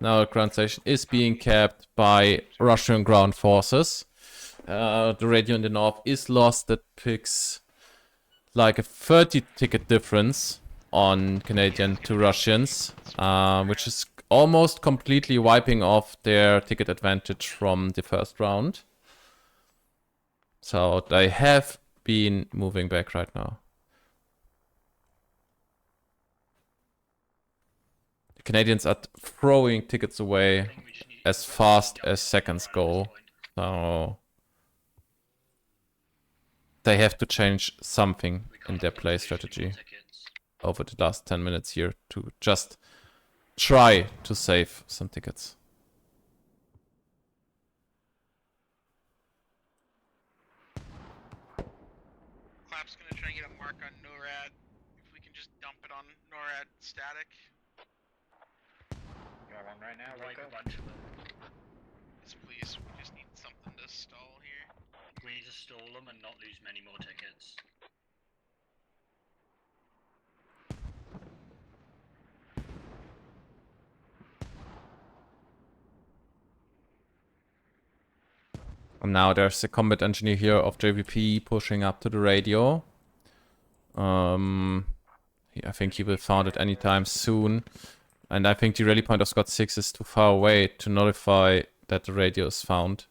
Now ground station is being kept by Russian ground forces. The radio in the north is lost. That picks like a 30 ticket difference on Canadian to Russians, which is almost completely wiping off their ticket advantage from the first round. So they have been moving back right now. The Canadians are throwing tickets away as fast as seconds go. So they have to change something in their play strategy over the last 10 minutes here to just try to save some tickets. Clap's gonna try and get a mark on NORAD. If we can just dump it on NORAD static. Got one right now, Like Rocco. a bunch of them. Yes, please. We just need something to stall here. We need to stall them and not lose many more tickets. And now there's a combat engineer here of JVP pushing up to the radio. I think he will found it anytime soon. And I think the rally point of Scott 6 is too far away to notify that the radio is found.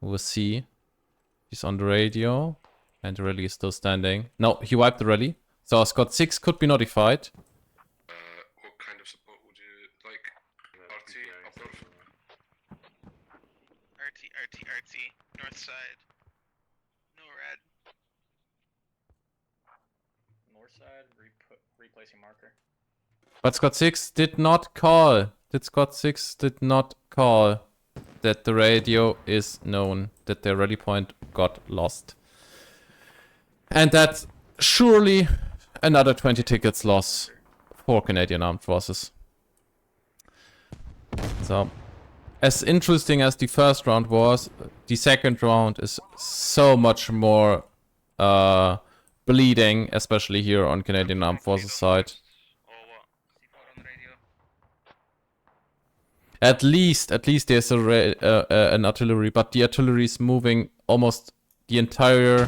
We'll see. He's on the radio. And the rally is still standing. No, he wiped the rally. So Scott 6 could be notified. What kind of support would you like? RT, up north? RT, north side. NORAD. North side, replacing marker. But Scott 6 did not call. Scott 6 did not call that the radio is known, that the rally point got lost. And that's surely another 20 tickets loss for Canadian Armed Forces. So, as interesting as the first round was, the second round is so much more bleeding, especially here on Canadian Armed Forces side. At least there's an artillery, but the artillery is moving almost the entire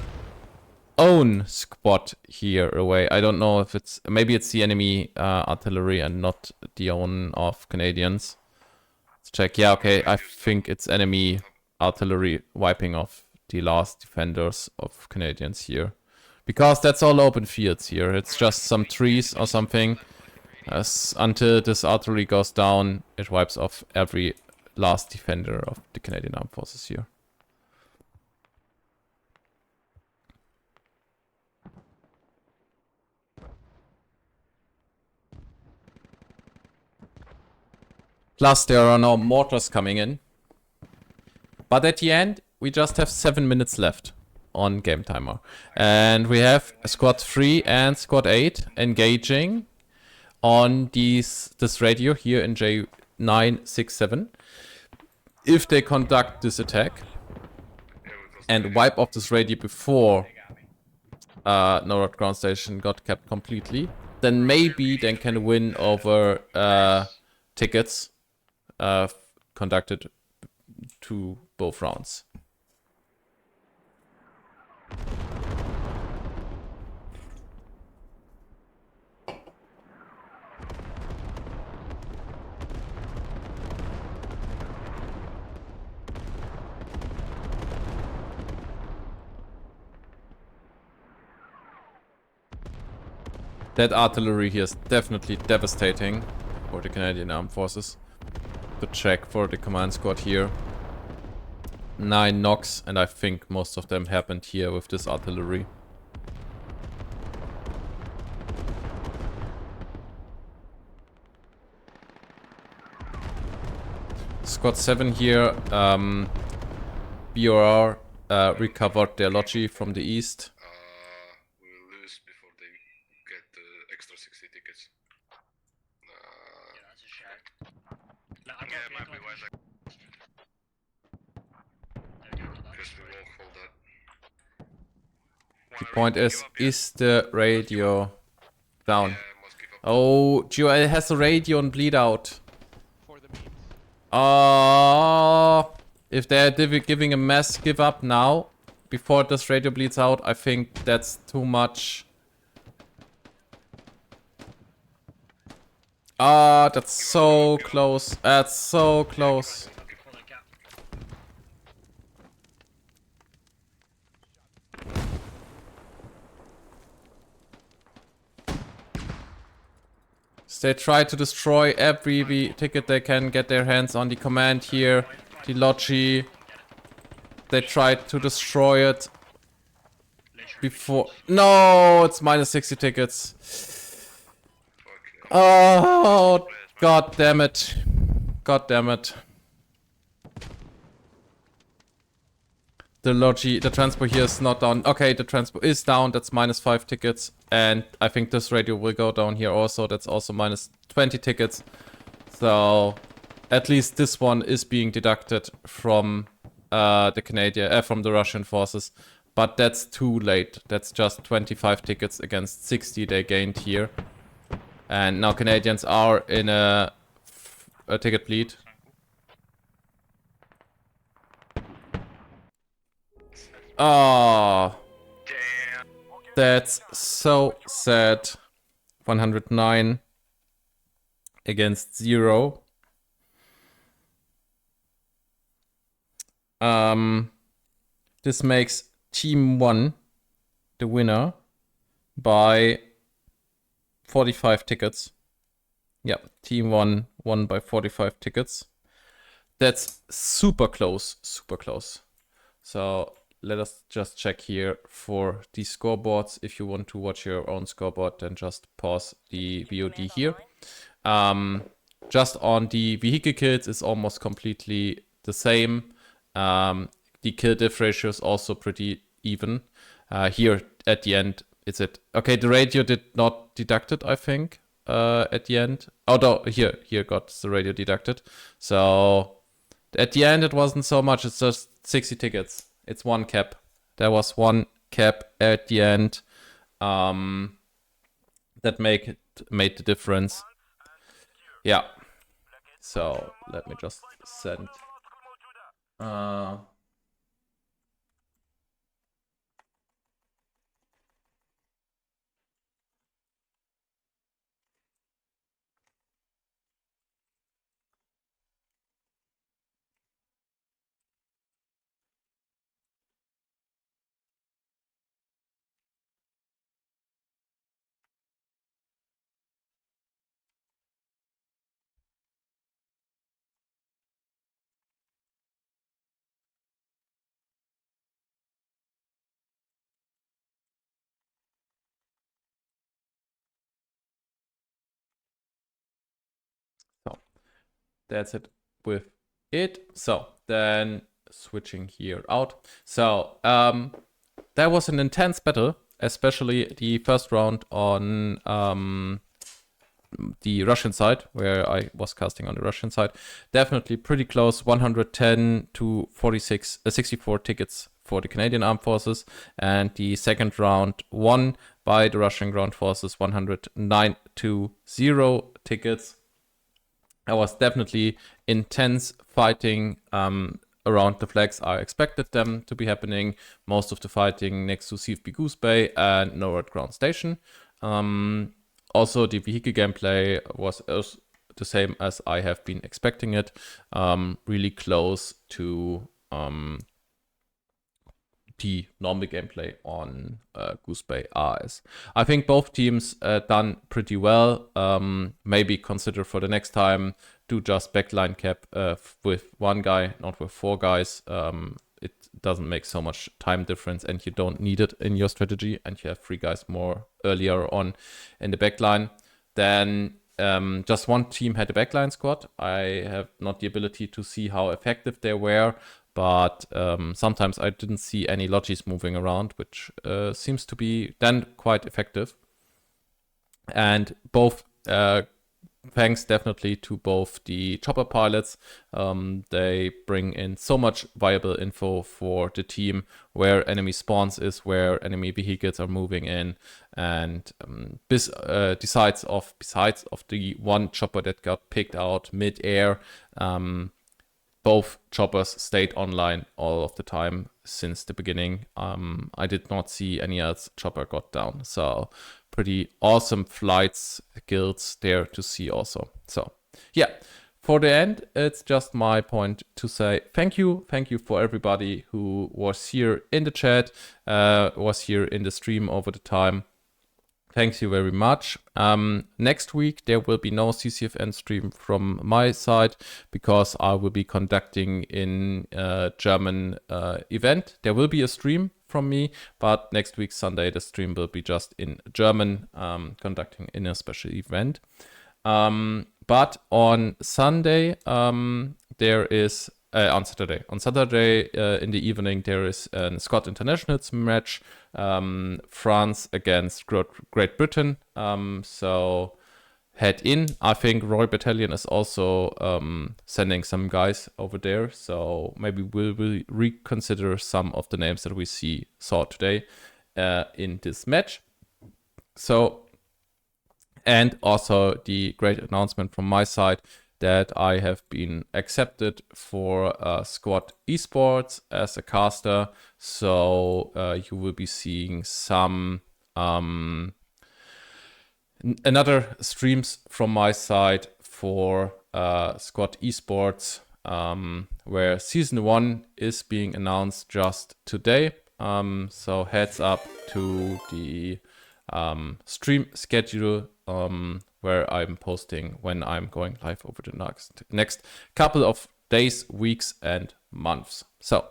own squad here away. I don't know if maybe it's the enemy artillery and not the own of Canadians. Let's check. Yeah, okay, I think it's enemy artillery wiping off the last defenders of Canadians here. Because that's all open fields here. It's just some trees or something. Until this artillery goes down, it wipes off every last defender of the Canadian Armed Forces here. Plus, there are now mortars coming in. But at the end, we just have 7 minutes left. on game timer. And we have squad 3 and squad 8 engaging on this radio here in J967. If they conduct this attack and wipe off this radio before Norad ground station got kept completely, then maybe they can win over tickets conducted to both rounds. That artillery here is definitely devastating for the Canadian Armed Forces. To check for the command squad here. 9 knocks, and I think most of them happened here with this artillery. Squad 7 here, BOR recovered their Logi from the east. We will lose before they get the extra 60 tickets. Yeah, that's a shame. No, I've got Yeah, a might be vehicle. wise. Guess we will hold that. The point is the radio down? Yeah, must give up. Oh, Joel has a radio and bleed out. For the memes. If they're giving a mass give up now, before this radio bleeds out, I think that's too much. That's so close. That's so close. They try to destroy every ticket they can get their hands on. The command here, the Logi. They tried to destroy it before. No, it's minus 60 tickets. Oh, god damn it. God damn it. The Logi, the transport here is not down. Okay, the transport is down. That's minus 5 tickets. And I think this radio will go down here also. That's also minus 20 tickets. So at least this one is being deducted from from the Russian forces. But that's too late. That's just 25 tickets against 60 they gained here. And now Canadians are in a ticket bleed. Oh, that's so sad. 109 against 0. This makes Team 1 the winner by 45 tickets. Yep, Team 1 won by 45 tickets. That's super close, super close. So let us just check here for the scoreboards. If you want to watch your own scoreboard, then just pause the VOD here. Just on the vehicle kills, it's almost completely the same. The kill diff ratio is also pretty even. Here at the end, it's it. Okay, the radio did not deduct it, I think, at the end. Oh, no, here got the radio deducted. So at the end, it wasn't so much. It's just 60 tickets. It's one cap. There was one cap at the end that made the difference. Yeah. So let me just send. So that's it with it. So then switching here out. So that was an intense battle, especially the first round on the Russian side, where I was casting on the Russian side. Definitely pretty close, 110 to 64 tickets for the Canadian Armed Forces, and the second round won by the Russian Ground Forces, 109 to 0 tickets. That was definitely intense fighting around the flags. I expected them to be happening. Most of the fighting next to CFB Goose Bay and Norwood Ground Station. Also, the vehicle gameplay was the same as I have been expecting it. Really close to the normal gameplay on Goose Bay RS. I think both teams done pretty well. Maybe consider for the next time do just backline cap with one guy, not with 4 guys. It doesn't make so much time difference, and you don't need it in your strategy, and you have 3 guys more earlier on in the backline. Then just one team had a backline squad. I have not the ability to see how effective they were, but sometimes I didn't see any logis moving around, which seems to be then quite effective. And both thanks definitely to both the chopper pilots. They bring in so much viable info for the team, where enemy spawns is, where enemy vehicles are moving in, and besides of the one chopper that got picked out mid-air, both choppers stayed online all of the time since the beginning. I did not see any else chopper got down, so pretty awesome flights skills there to see also. So yeah, for the end, it's just my point to say thank you for everybody who was here in the chat, was here in the stream over the time. Thank you very much. Next week, there will be no CCFN stream from my side because I will be conducting in a German event. There will be a stream from me, but next week, Sunday, the stream will be just in German, conducting in a special event. But on Sunday, there is... on Saturday in the evening, there is a Scott Internationals match, France against Great Britain. So head in. I think Roy Battalion is also sending some guys over there. So maybe we'll reconsider some of the names that we saw today in this match. So, and also the great announcement from my side that I have been accepted for Squad Esports as a caster. So you will be seeing some another streams from my side for Squad Esports, where Season 1 is being announced just today. So heads up to the stream schedule, where I'm posting when I'm going live over the next couple of days, weeks, and months. So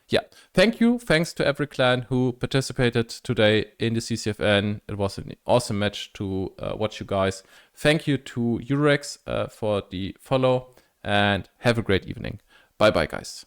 yeah, thanks to every clan who participated today in the CCFN. It was an awesome match to watch you guys. Thank you to Eurex for the follow, and have a great evening. Bye bye, guys.